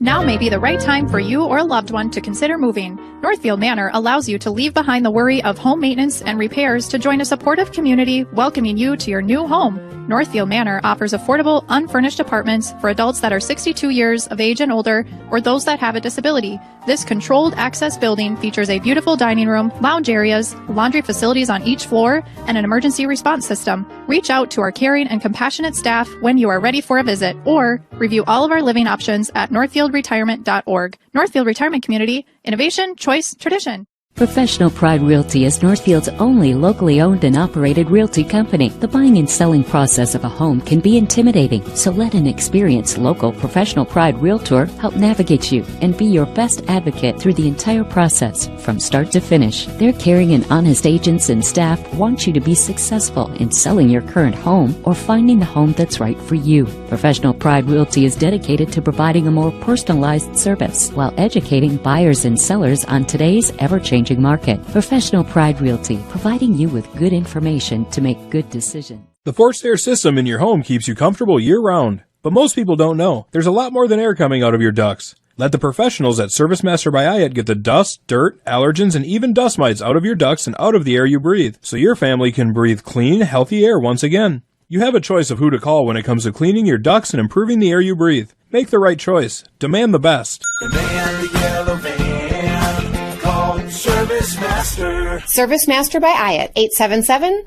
Now may be the right time for you or a loved one to consider moving. Northfield Manor allows you to leave behind the worry of home maintenance and repairs to join a supportive community welcoming you to your new home. Northfield Manor offers affordable, unfurnished apartments for adults that are 62 years of age and older or those that have a disability. This controlled access building features a beautiful dining room, lounge areas, laundry facilities on each floor, and an emergency response system. Reach out to our caring and compassionate staff when you are ready for a visit, or review all of our living options at northfieldretirement.org. Northfield Retirement Community, innovation, choice, tradition. Professional Pride Realty is Northfield's only locally owned and operated realty company. The buying and selling process of a home can be intimidating, so let an experienced local Professional Pride Realtor help navigate you and be your best advocate through the entire process from start to finish. Their caring and honest agents and staff want you to be successful in selling your current home or finding the home that's right for you. Professional Pride Realty is dedicated to providing a more personalized service while educating buyers and sellers on today's ever-changing market. Professional Pride Realty, providing you with good information to make good decisions. The forced air system in your home keeps you comfortable year-round. But most people don't know. There's a lot more than air coming out of your ducts. Let the professionals at ServiceMaster by Hyatt get the dust, dirt, allergens, and even dust mites out of your ducts and out of the air you breathe, so your family can breathe clean, healthy air once again. You have a choice of who to call when it comes to cleaning your ducts and improving the air you breathe. Make the right choice. Demand the best. Demand the yellow van. Call ServiceMaster. ServiceMaster by Hyatt,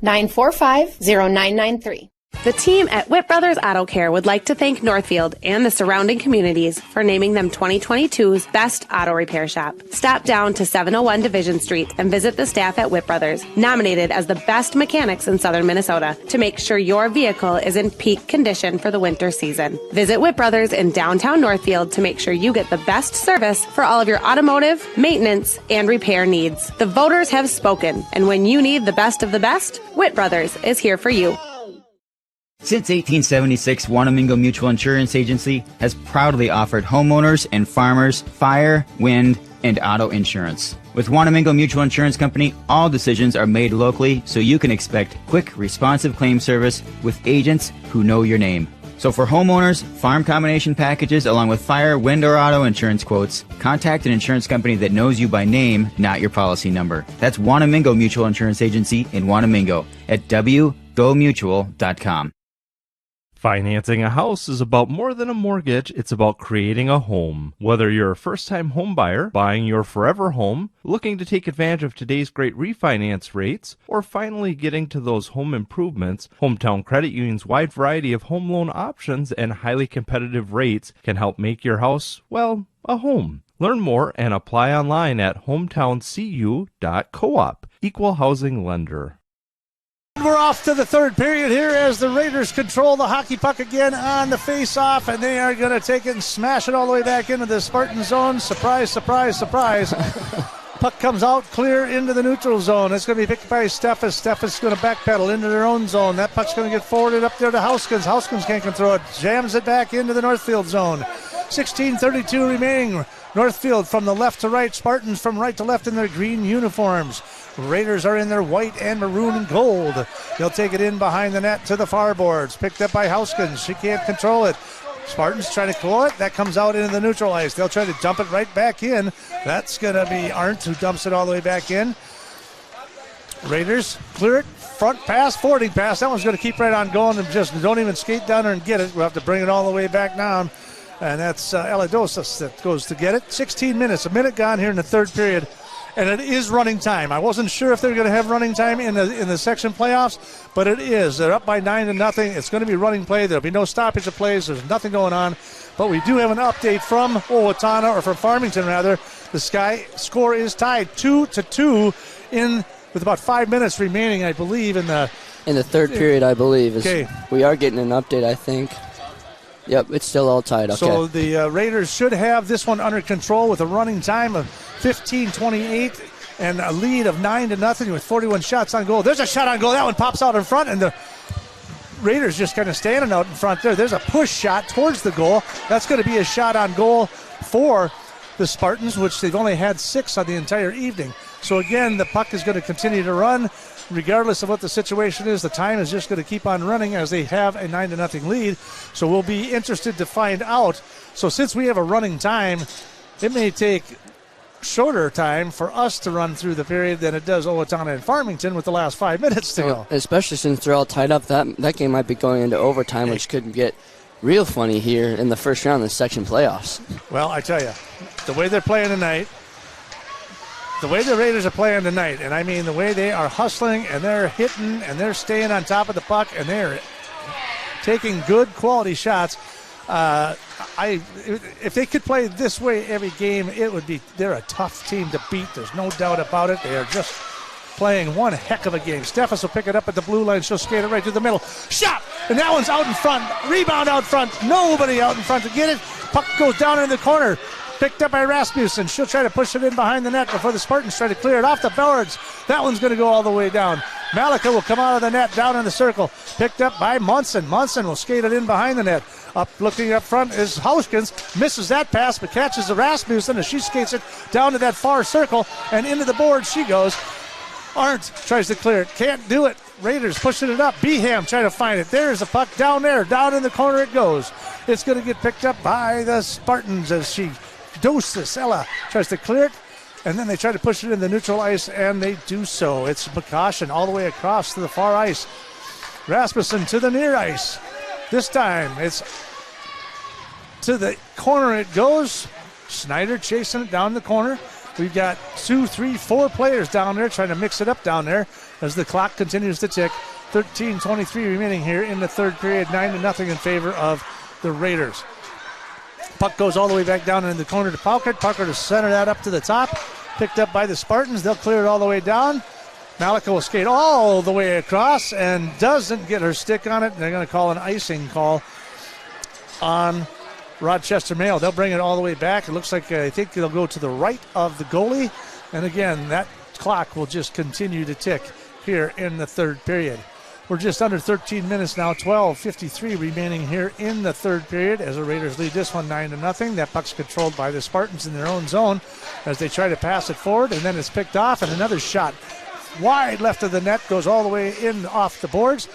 877-945-0993. The team at Witt Brothers Auto Care would like to thank Northfield and the surrounding communities for naming them 2022's Best Auto Repair Shop. Stop down to 701 Division Street and visit the staff at Witt Brothers, nominated as the best mechanics in southern Minnesota, to make sure your vehicle is in peak condition for the winter season. Visit Witt Brothers in downtown Northfield to make sure you get the best service for all of your automotive, maintenance, and repair needs. The voters have spoken, and when you need the best of the best, Witt Brothers is here for you. Since 1876, Wanamingo Mutual Insurance Agency has proudly offered homeowners and farmers fire, wind, and auto insurance. With Wanamingo Mutual Insurance Company, all decisions are made locally, so you can expect quick, responsive claim service with agents who know your name. So for homeowners, farm combination packages, along with fire, wind, or auto insurance quotes, contact an insurance company that knows you by name, not your policy number. That's Wanamingo Mutual Insurance Agency in Wanamingo at wgomutual.com. Financing a house is about more than a mortgage, it's about creating a home. Whether you're a first-time home buyer, buying your forever home, looking to take advantage of today's great refinance rates, or finally getting to those home improvements, Hometown Credit Union's wide variety of home loan options and highly competitive rates can help make your house, well, a home. Learn more and apply online at hometowncu.coop. Equal housing lender. We're off to the third period here as the Raiders control the hockey puck again on the face-off, and they are going to take it and smash it all the way back into the Spartan zone. Surprise, surprise, surprise. Puck comes out clear into the neutral zone. It's going to be picked by Steffes. Steffes is going to backpedal into their own zone. That puck's going to get forwarded up there to Houskins. Houskins can't control it. Jams it back into the Northfield zone. 16:32 remaining. Northfield from the left to right. Spartans from right to left in their green uniforms. Raiders are in their white and maroon and gold. They'll take it in behind the net to the far boards. Picked up by Houskins. She can't control it. Spartans trying to claw it. That comes out into the neutral ice. They'll try to dump it right back in. That's going to be Arndt who dumps it all the way back in. Raiders clear it. Front pass, forwarding pass. That one's going to keep right on going and just don't even skate down there and get it. We'll have to bring it all the way back down. And that's Eladosas that goes to get it. 16 minutes, a minute gone here in the third period. And it is running time. I wasn't sure if they were going to have running time in the section playoffs, but it is. They're up by 9-0. It's going to be running play. There'll be no stoppage of plays. There's nothing going on. But we do have an update from Owatonna, or from Farmington rather. The score is tied 2-2 with about 5 minutes remaining, I believe, in the third period, I believe. Okay. We are getting an update, I think. Yep, it's still all tied. Okay. So the Raiders should have this one under control with a running time of 15:28 and a lead of 9-0 with 41 shots on goal. There's a shot on goal. That one pops out in front, and the Raiders just kind of standing out in front there. There's a push shot towards the goal. That's going to be a shot on goal for the Spartans, which they've only had 6 on the entire evening. So again, the puck is going to continue to run. Regardless of what the situation is, the time is just going to keep on running as they have a 9-0 lead. So we'll be interested to find out. So since we have a running time, it may take shorter time for us to run through the period than it does Owatonna and Farmington with the last 5 minutes to go. Especially since they're all tied up, that game might be going into overtime, which could get real funny here in the first round of the section playoffs. Well, I tell you, the way they're playing tonight, the way the Raiders are playing tonight, and I mean the way they are hustling and they're hitting and they're staying on top of the puck and they're taking good quality shots. If they could play this way every game, they're a tough team to beat. There's no doubt about it. They are just playing one heck of a game. Steffes will pick it up at the blue line. She'll skate it right through the middle. Shot! And that one's out in front. Rebound out front. Nobody out in front to get it. Puck goes down in the corner. Picked up by Rasmussen. She'll try to push it in behind the net before the Spartans try to clear it off the boards. That one's going to go all the way down. Malika will come out of the net, down in the circle. Picked up by Munson. Munson will skate it in behind the net. Looking up front is Hauskins. Misses that pass, but catches the Rasmussen as she skates it down to that far circle. And into the board she goes. Arndt tries to clear it. Can't do it. Raiders pushing it up. Beham trying to find it. There's the puck down there. Down in the corner it goes. It's going to get picked up by the Spartans as she doses. Ella tries to clear it, and then they try to push it in the neutral ice, and they do so. It's McCaution all the way across to the far ice. Rasmussen to the near ice. This time it's to the corner it goes. Snyder chasing it down the corner. We've got 2, 3, 4 players down there trying to mix it up down there as the clock continues to tick. 13:23 remaining here in the third period. 9-0 in favor of the Raiders. Puck goes all the way back down in the corner to Paukert. Parker to center that up to the top. Picked up by the Spartans. They'll clear it all the way down. Malika will skate all the way across and doesn't get her stick on it. They're going to call an icing call on Rochester Mayo. They'll bring it all the way back. It looks like I think they'll go to the right of the goalie. And again, that clock will just continue to tick here in the third period. We're just under 13 minutes now, 12:53 remaining here in the third period as the Raiders lead this one 9-0. That puck's controlled by the Spartans in their own zone as they try to pass it forward, and then it's picked off, and another shot wide left of the net goes all the way in off the boards.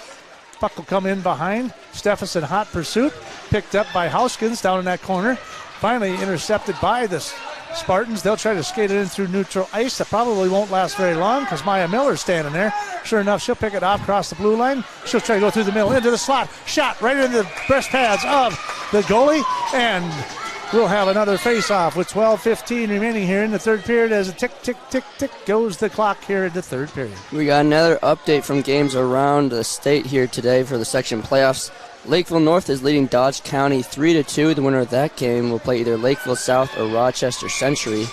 Puck will come in behind. Steffes in hot pursuit, picked up by Hauskins down in that corner. Finally intercepted by the Spartans. They'll try to skate it in through neutral ice. That probably won't last very long because Maya Miller's standing there. Sure enough, she'll pick it off across the blue line. She'll try to go through the middle into the slot. Shot right into the breast pads of the goalie. And we'll have another face-off with 12:15 remaining here in the third period as a tick, tick, tick, tick goes the clock here in the third period. We got another update from games around the state here today for the section playoffs. Lakeville North is leading Dodge County 3-2. The winner of that game will play either Lakeville South or Rochester Century.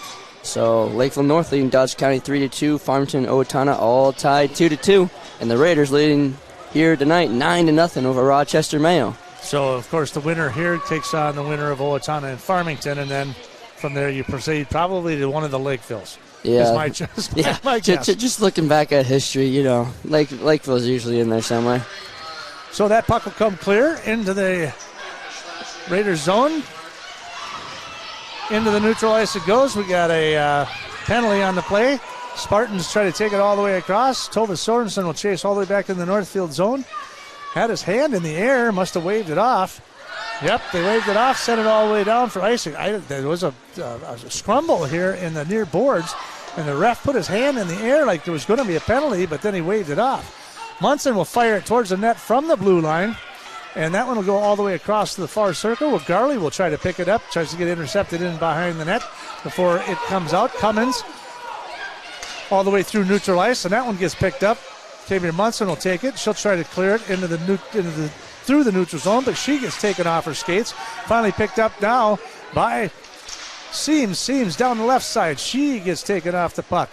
So Lakeville North leading Dodge County 3-2. Farmington, Owatonna all tied 2-2. And the Raiders leading here tonight 9-0 over Rochester Mayo. So, of course, the winner here takes on the winner of Owatonna and Farmington, and then from there you proceed probably to one of the Lakevilles. Yeah, my guess. Just looking back at history, you know, Lakeville's usually in there somewhere. So that puck will come clear into the Raiders zone. Into the neutral ice it goes. We got a penalty on the play. Spartans try to take it all the way across. Tova Sorensen will chase all the way back in the Northfield zone. Had his hand in the air, must have waved it off. Yep, they waved it off, sent it all the way down for icing. There was a scramble here in the near boards, and the ref put his hand in the air like there was going to be a penalty, but then he waved it off. Munson will fire it towards the net from the blue line, and that one will go all the way across to the far circle. Well, Garley will try to pick it up, tries to get intercepted in behind the net before it comes out. Cummins all the way through neutral ice, and that one gets picked up. Tavier Munson will take it. She'll try to clear it through the neutral zone, but she gets taken off her skates. Finally picked up now by Seams. Seams down the left side. She gets taken off the puck.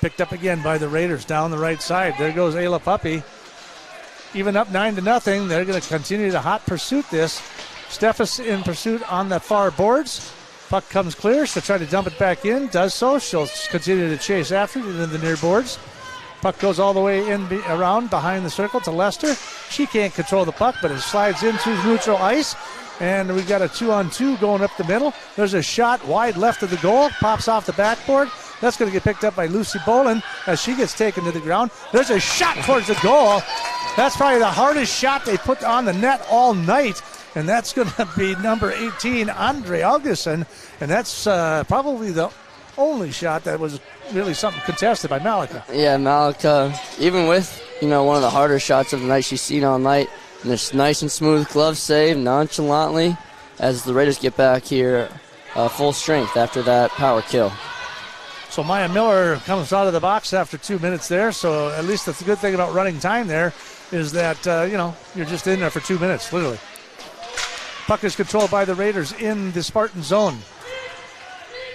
Picked up again by the Raiders down the right side. There goes Ayla Puppy. Even up 9-0. They're going to continue to hot pursuit this. Steffes in pursuit on the far boards. Puck comes clear. She'll try to dump it back in. Does so. She'll continue to chase after it into the near boards. Puck goes all the way in around behind the circle to Lester. She can't control the puck, but it slides into neutral ice. And we've got a 2-on-2 going up the middle. There's a shot wide left of the goal. Pops off the backboard. That's going to get picked up by Lucy Bolin as she gets taken to the ground. There's a shot towards the goal. That's probably the hardest shot they put on the net all night. And that's going to be number 18, Andre Augustin. And that's probably the only shot that was really something contested by Malika. Yeah, Malika, even with, one of the harder shots of the night she's seen all night, and this nice and smooth glove save nonchalantly as the Raiders get back here full strength after that power kill. So Maya Miller comes out of the box after 2 minutes there. So at least that's the good thing about running time there is that, you're just in there for 2 minutes, literally. Puck is controlled by the Raiders in the Spartan zone.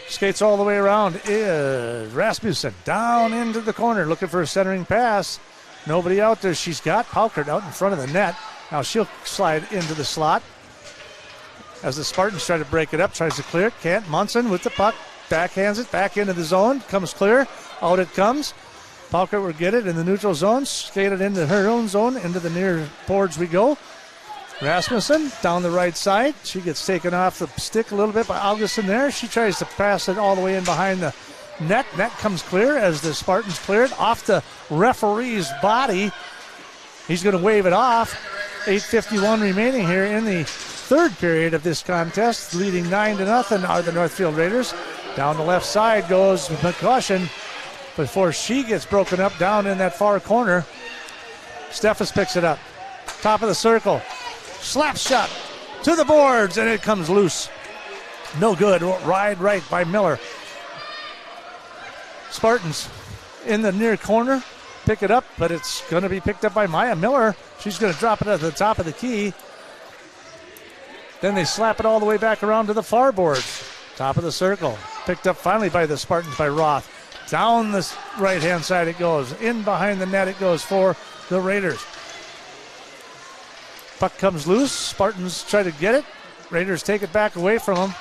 Skates all the way around is Rasmussen down into the corner looking for a centering pass. Nobody out there. She's got Paukert out in front of the net. Now she'll slide into the slot as the Spartans try to break it up. Tries to clear it. Can't. Munson with the puck. Backhands it back into the zone. Comes clear. Out it comes. Paukert will get it in the neutral zone. Skate it into her own zone. Into the near boards we go. Rasmussen down the right side. She gets taken off the stick a little bit by Augustin there. She tries to pass it all the way in behind the net. Net comes clear as the Spartans clear it off the referee's body. He's going to wave it off. 8:51 remaining here in the third period of this contest. Leading 9-0 are the Northfield Raiders. Down the left side goes McCushion before she gets broken up down in that far corner. Steffes picks it up. Top of the circle. Slap shot to the boards, and it comes loose. No good. Ride right by Miller. Spartans in the near corner. Pick it up, but it's going to be picked up by Maya Miller. She's going to drop it at the top of the key. Then they slap it all the way back around to the far boards. Top of the circle. Picked up finally by the Spartans by Roth. Down the right-hand side it goes. In behind the net it goes for the Raiders. Puck comes loose. Spartans try to get it. Raiders take it back away from them.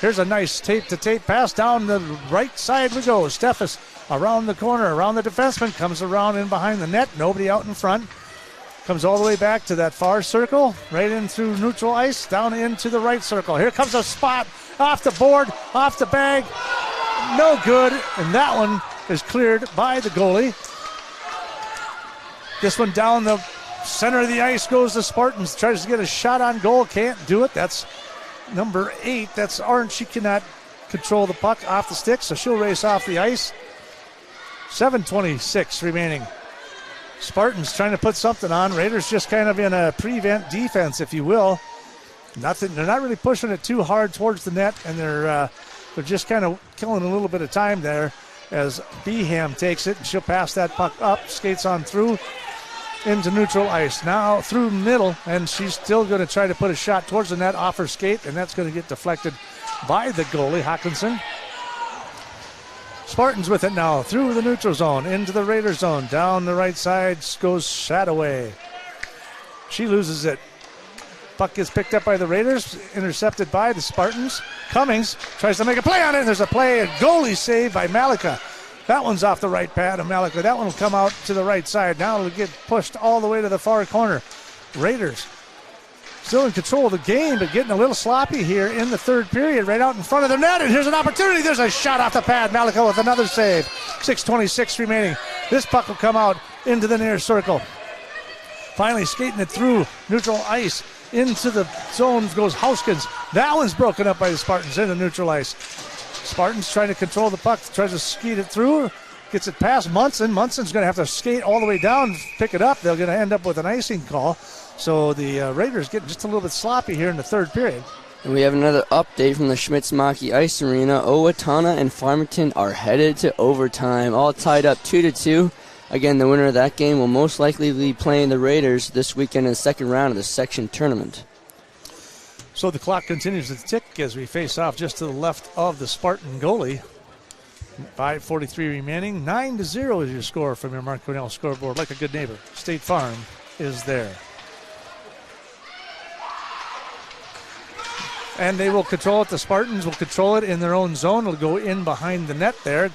Here's a nice tape-to-tape pass. Down the right side we go. Steffes around the corner, around the defenseman. Comes around in behind the net. Nobody out in front. Comes all the way back to that far circle. Right in through neutral ice. Down into the right circle. Here comes a spot. Off the board. Off the bag. No good. And that one is cleared by the goalie. This one down the center of the ice goes the Spartans. Tries to get a shot on goal. Can't do it. That's number 8. That's Orange. She cannot control the puck off the stick, so she'll race off the ice. 7:26 remaining. Spartans trying to put something on. Raiders just kind of in a prevent defense, if you will. Nothing. They're not really pushing it too hard towards the net, and they're just kind of killing a little bit of time there as Beham takes it, and she'll pass that puck up, skates on through into neutral ice. Now through middle, and she's still going to try to put a shot towards the net off her skate, and that's going to get deflected by the goalie, Hawkinson. Spartans with it now through the neutral zone into the Raider zone. Down the right side goes Shadoway. She loses it. Puck gets picked up by the Raiders, intercepted by the Spartans. Cummings tries to make a play on it, and there's a play, a goalie save by Malika. That one's off the right pad of Malika. That one will come out to the right side. Now it'll get pushed all the way to the far corner. Raiders still in control of the game, but getting a little sloppy here in the third period, right out in front of the net. And here's an opportunity. There's a shot off the pad. Malika with another save. 6:26 remaining. This puck will come out into the near circle. Finally skating it through neutral ice. Into the zone goes Houskins. That one's broken up by the Spartans into neutral ice. Spartans trying to control the puck, tries to skate it through, gets it past Munson. Munson's going to have to skate all the way down, pick it up. They're going to end up with an icing call. So the Raiders getting just a little bit sloppy here in the third period. And we have another update from the Schmitz-Maki Ice Arena. Owatonna and Farmington are headed to overtime, all tied up 2-2. Again, the winner of that game will most likely be playing the Raiders this weekend in the second round of the section tournament. So the clock continues to tick as we face off just to the left of the Spartan goalie. 5:43 remaining. 9-0 is your score from your Mark Cornell scoreboard. Like a good neighbor, State Farm is there. And they will control it. The Spartans will control it in their own zone. It'll go in behind the net there.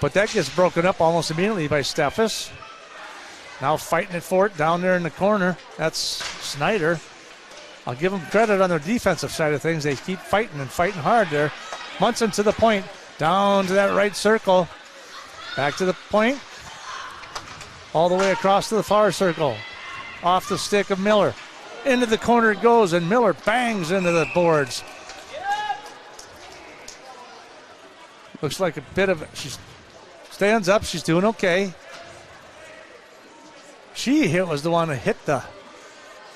But that gets broken up almost immediately by Steffes. Now fighting it for it down there in the corner. That's Snyder. I'll give them credit on their defensive side of things. They keep fighting and fighting hard there. Munson to the point. Down to that right circle. Back to the point. All the way across to the far circle. Off the stick of Miller. Into the corner it goes, and Miller bangs into the boards. Looks like a bit of... She stands up. She's doing okay. She was the one that hit the...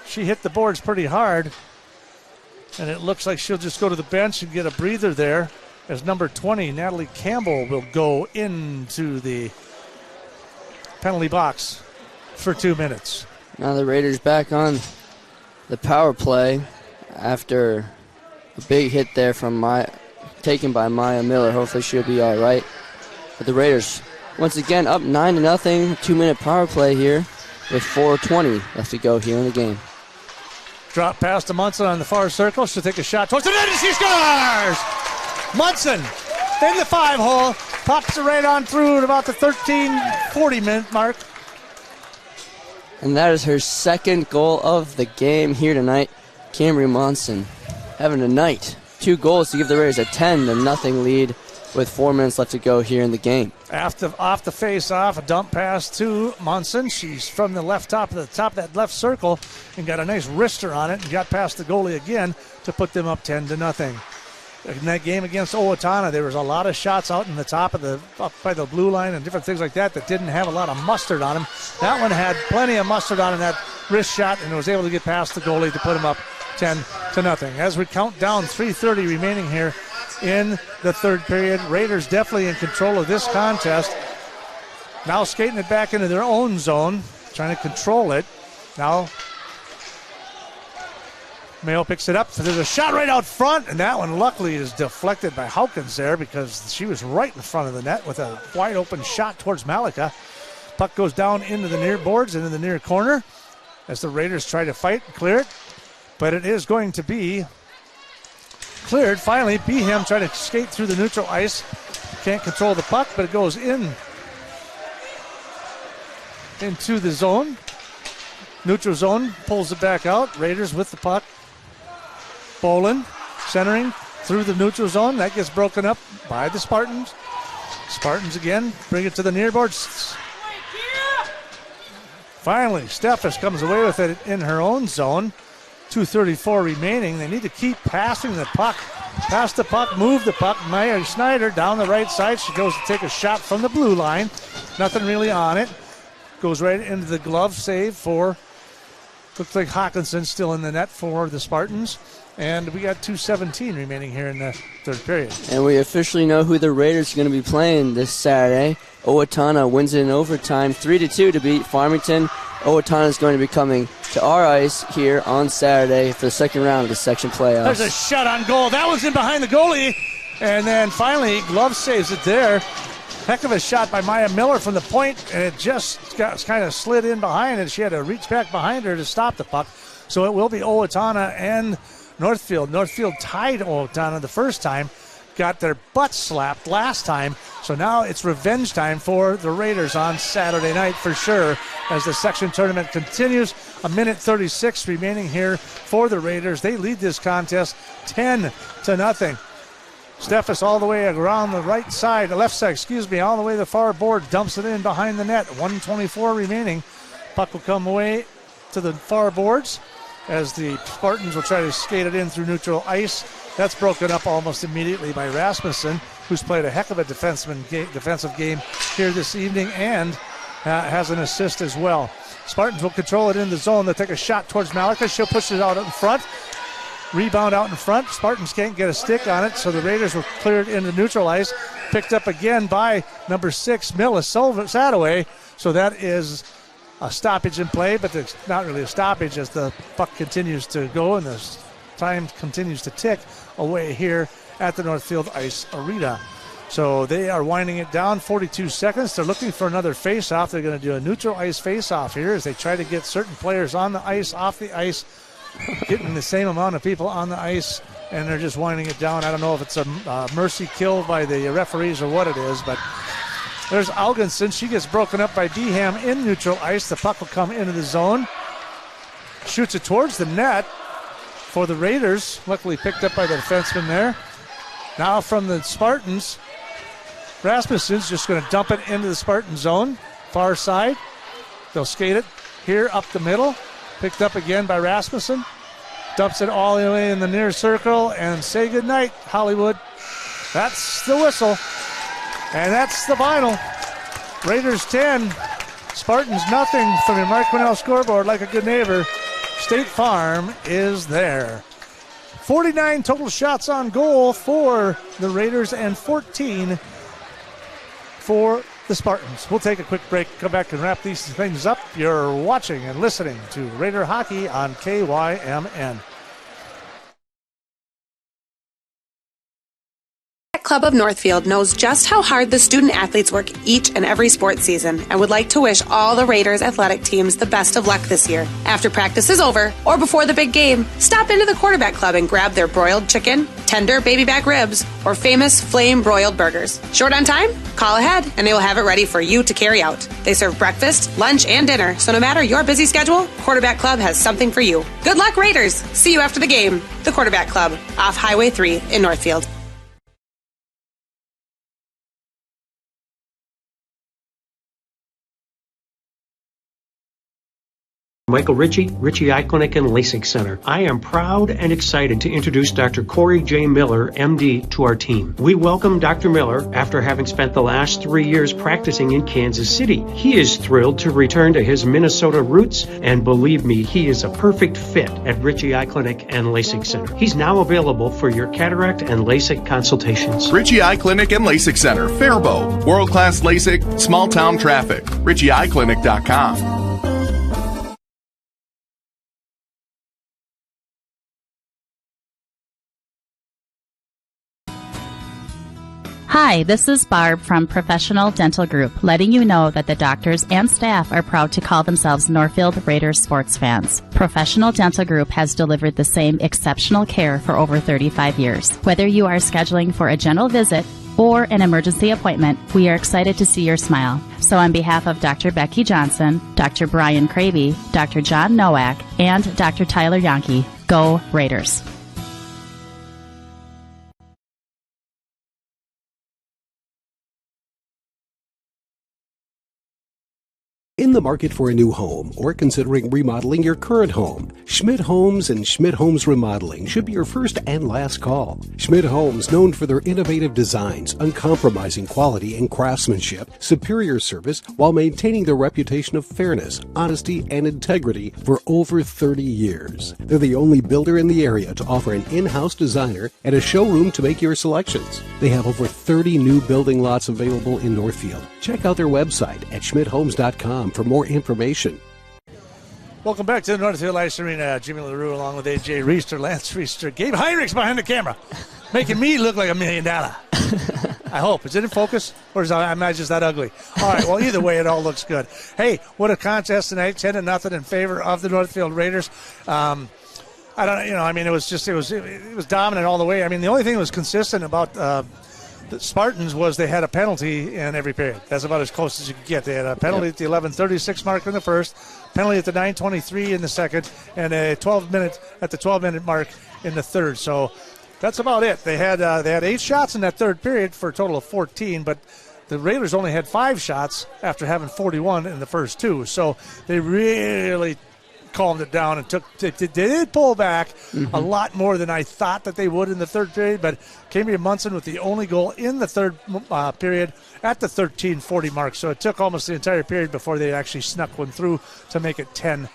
She hit the boards pretty hard. And it looks like she'll just go to the bench and get a breather there. As number 20, Natalie Campbell, will go into the penalty box for 2 minutes. Now the Raiders back on the power play after a big hit there from taken by Maya Miller. Hopefully she'll be all right. But the Raiders, once again, up 9-0. 2-minute power play here with 4:20 left to go here in the game. Drop pass to Munson on the far circle. She'll take a shot towards the net and she scores! Munson in the 5-hole. Pops it right on through at about the 13:40 minute mark. And that is her second goal of the game here tonight. Camry Monson having a night. 2 goals to give the Raiders a 10-0 lead with 4 minutes left to go here in the game. Off the face-off, a dump pass to Munson. She's from the top of that left circle and got a nice wrister on it and got past the goalie again to put them up 10-0. In that game against Owatonna, there was a lot of shots out in the top up by the blue line and different things like that didn't have a lot of mustard on them. That one had plenty of mustard on that wrist shot and was able to get past the goalie to put them up 10-0. As we count down, 3:30 remaining here in the third period. Raiders definitely in control of this contest. Now skating it back into their own zone, trying to control it. Now Mayo picks it up. There's a shot right out front, and that one luckily is deflected by Hawkins there because she was right in front of the net with a wide open shot towards Malika. Puck goes down into the near boards, into the near corner as the Raiders try to fight and clear it. But it is going to be cleared. Finally, Behem trying to skate through the neutral ice. Can't control the puck, but it goes into the zone. Neutral zone, pulls it back out. Raiders with the puck. Bolin centering through the neutral zone. That gets broken up by the Spartans. Spartans again bring it to the near boards. Finally, Steffes comes away with it in her own zone. 2:34 remaining. They need to keep passing the puck. Pass the puck, move the puck. Maya Schneider down the right side. She goes to take a shot from the blue line. Nothing really on it. Goes right into the glove save for, looks like Hawkinson still in the net for the Spartans. And we got 2:17 remaining here in the third period. And we officially know who the Raiders are going to be playing this Saturday. Owatonna wins it in overtime 3-2 to beat Farmington. Owatonna is going to be coming to our ice here on Saturday for the second round of the section playoffs. There's a shot on goal. That was in behind the goalie. And then finally, glove saves it there. Heck of a shot by Maya Miller from the point, and it just got kind of slid in behind, and she had to reach back behind her to stop the puck. So it will be Owatonna and Northfield. Northfield tied Owatonna the first time, got their butts slapped last time. So now it's revenge time for the Raiders on Saturday night for sure as the section tournament continues. 1:36 remaining here for the Raiders. They lead this contest 10-0. Steffes all the way around the right side, the left side, all the way to the far board, dumps it in behind the net. 1:24 remaining. Puck will come away to the far boards. as the Spartans will try to skate it in through neutral ice. That's broken up almost immediately by Rasmussen, who's played a heck of a defensive game here this evening and has an assist as well. Spartans will control it in the zone. They'll take a shot towards Malika. She'll push it out in front. Rebound out in front. Spartans can't get a stick on it, so the Raiders will clear it into neutral ice. Picked up again by number 6, Mila Sadaway. So that is a stoppage in play, but it's not really a stoppage as the puck continues to go and the time continues to tick away here at the Northfield Ice Arena. So they are winding it down, 42 seconds. They're looking for another face-off. They're going to do a neutral ice face-off here as they try to get certain players on the ice, off the ice, getting the same amount of people on the ice, and they're just winding it down. I don't know if it's a mercy kill by the referees or what it is, but there's Algenson. She gets broken up by Beham in neutral ice. The puck will come into the zone. Shoots it towards the net for the Raiders. Luckily picked up by the defenseman there. Now from the Spartans, Rasmussen's just going to dump it into the Spartan zone, far side. They'll skate it here up the middle. Picked up again by Rasmussen. Dumps it all the way in the near circle and say goodnight, Hollywood. That's the whistle. And that's the final. Raiders 10, Spartans nothing from your Mark Quinnell scoreboard. Like a good neighbor, State Farm is there. 49 total shots on goal for the Raiders and 14 for the Spartans. We'll take a quick break, come back and wrap these things up. You're watching and listening to Raider Hockey on KYMN. Club of Northfield knows just how hard the student athletes work each and every sports season and would like to wish all the Raiders athletic teams the best of luck this year. After practice is over or before the big game, stop into the Quarterback Club and grab their broiled chicken, tender baby back ribs, or famous flame broiled burgers. Short on time? Call ahead and they will have it ready for you to carry out. They serve breakfast, lunch, and dinner, so no matter your busy schedule, Quarterback Club has something for you. Good luck, Raiders! See you after the game. The Quarterback Club, off Highway 3 in Northfield. Michael Ritchie Eye Clinic and LASIK Center. I am proud and excited to introduce Dr. Corey J. Miller, MD, to our team. We welcome Dr. Miller after having spent the last 3 years practicing in Kansas City. He is thrilled to return to his Minnesota roots, and believe me, he is a perfect fit at Ritchie Eye Clinic and LASIK Center. He's now available for your cataract and LASIK consultations. Ritchie Eye Clinic and LASIK Center, Faribault. World-class LASIK, small-town traffic. RitchieEyeClinic.com. Hi, this is Barb from Professional Dental Group, letting you know that the doctors and staff are proud to call themselves Northfield Raiders sports fans. Professional Dental Group has delivered the same exceptional care for over 35 years. Whether you are scheduling for a general visit or an emergency appointment, we are excited to see your smile. So on behalf of Dr. Becky Johnson, Dr. Brian Kraby, Dr. John Nowak, and Dr. Tyler Yonke, go Raiders. In the market for a new home or considering remodeling your current home, Schmidt Homes and Schmidt Homes Remodeling should be your first and last call. Schmidt Homes, known for their innovative designs, uncompromising quality and craftsmanship, superior service, while maintaining their reputation of fairness, honesty, and integrity for over 30 years. They're the only builder in the area to offer an in-house designer and a showroom to make your selections. They have over 30 new building lots available in Northfield. Check out their website at schmidthomes.com for more information. Welcome back to the Northfield Ice Arena. Jimmy LaRue along with AJ Reister, Lance Reister, Gabe Heinrichs behind the camera, making me look like $1 million. I hope. Is it in focus, or am I just that ugly? All right, well, either way, it all looks good. Hey, what a contest tonight, 10-0 in favor of the Northfield Raiders. I don't, it was dominant all the way. I mean, the only thing that was consistent about the Spartans was they had a penalty in every period. That's about as close as you could get. They had a penalty at the 11:36 mark in the first, penalty at the 9:23 in the second, and a 12-minute mark in the third. So that's about it. They had 8 shots in that third period for a total of 14, but the Raiders only had 5 shots after having 41 in the first 2. So they really calmed it down and they did pull back a lot more than I thought that they would in the third period. But Cambria Munson with the only goal in the third period at the 13:40 mark. So it took almost the entire period before they actually snuck one through to make it 10-0.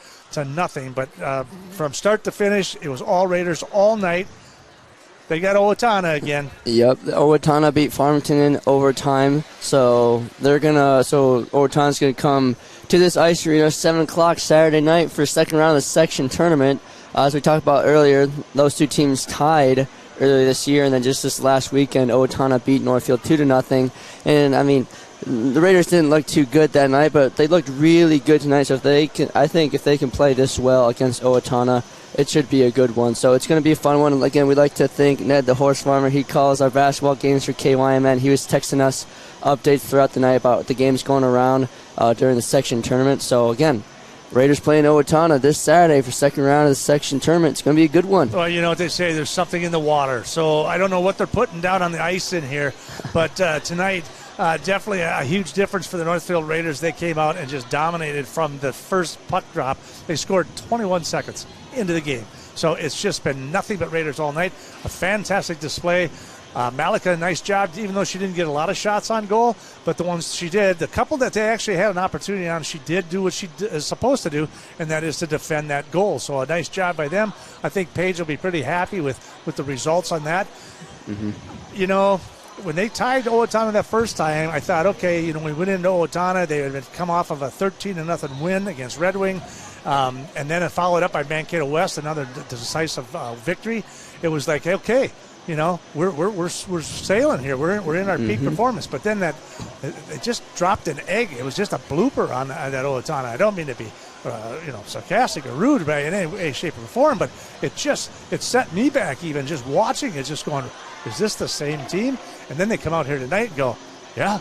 But from start to finish, it was all Raiders all night. They got Owatonna again. Yep, Owatonna beat Farmington in overtime, so Owatonna's gonna come to this ice arena 7 o'clock Saturday night for second round of the section tournament. As we talked about earlier, those two teams tied earlier this year, and then just this last weekend, Owatonna beat Northfield 2-0. And I mean, the Raiders didn't look too good that night, but they looked really good tonight. So if they can play this well against Owatonna, it should be a good one. So it's going to be a fun one. Again, we'd like to thank Ned, the horse farmer. He calls our basketball games for KYMN. He was texting us updates throughout the night about the games going around during the section tournament. So again, Raiders playing Owatonna this Saturday for second round of the section tournament. It's going to be a good one. Well, you know what they say, there's something in the water. So I don't know what they're putting down on the ice in here, but tonight, definitely a huge difference for the Northfield Raiders. They came out and just dominated from the first puck drop. They scored 21 seconds into the game. So it's just been nothing but Raiders all night. A fantastic display. Malika, nice job, even though she didn't get a lot of shots on goal, but the ones she did, the couple that they actually had an opportunity on, she did do what she is supposed to do, and that is to defend that goal. So a nice job by them. I think Paige will be pretty happy with the results on that. You know, when they tied Owatonna that first time, I thought, okay, you know, we went into Owatonna, they had come off of a 13-0 win against Red Wing, and then it followed up by Mankato West, another decisive victory. It was like, okay, you know, we're sailing here. We're in our peak performance. But then it just dropped an egg. It was just a blooper on that Owatonna. I don't mean to be, sarcastic or rude by in any way, shape, or form, but it set me back even just watching it, just going, is this the same team? And then they come out here tonight and go, yeah,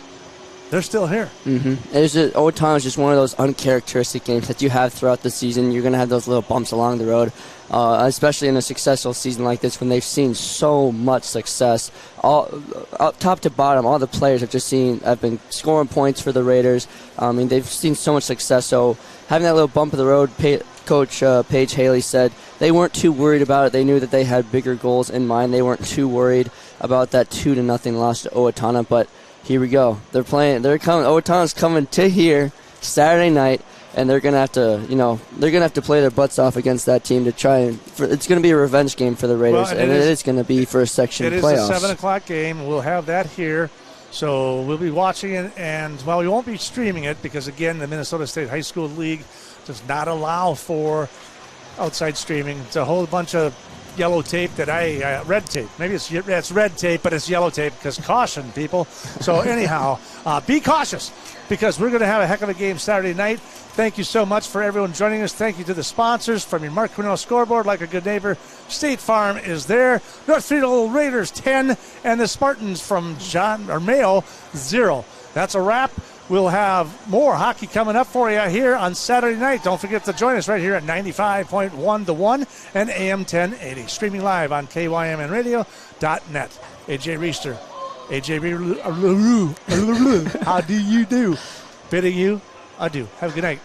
they're still here. Owatonna is just one of those uncharacteristic games that you have throughout the season. You're going to have those little bumps along the road, especially in a successful season like this when they've seen so much success. All top to bottom, all the players have been scoring points for the Raiders. I mean, they've seen so much success. So having that little bump of the road, Coach Paige Haley said they weren't too worried about it. They knew that they had bigger goals in mind. They weren't too worried about that 2-0 loss to Owatonna, but here we go. They're coming. Owatonna's coming to here Saturday night, and they're gonna have to play their butts off against that team to try and. It's gonna be a revenge game for the Raiders, and it is gonna be for a section playoffs. It is a 7 o'clock game. We'll have that here, so we'll be watching it, and we won't be streaming it because again, the Minnesota State High School League does not allow for outside streaming. It's a whole bunch of yellow tape that red tape. Maybe it's red tape, but it's yellow tape because caution, people. So anyhow, be cautious because we're going to have a heck of a game Saturday night. Thank you so much for everyone joining us. Thank you to the sponsors from your Mark Cornell scoreboard, like a good neighbor. State Farm is there. Northfield Raiders 10 and the Spartans from Mayo 0. That's a wrap. We'll have more hockey coming up for you here on Saturday night. Don't forget to join us right here at 95.1 The One and AM 1080. Streaming live on KYMNradio.net. AJ Reister, AJ how do you do? Bidding you adieu. Have a good night.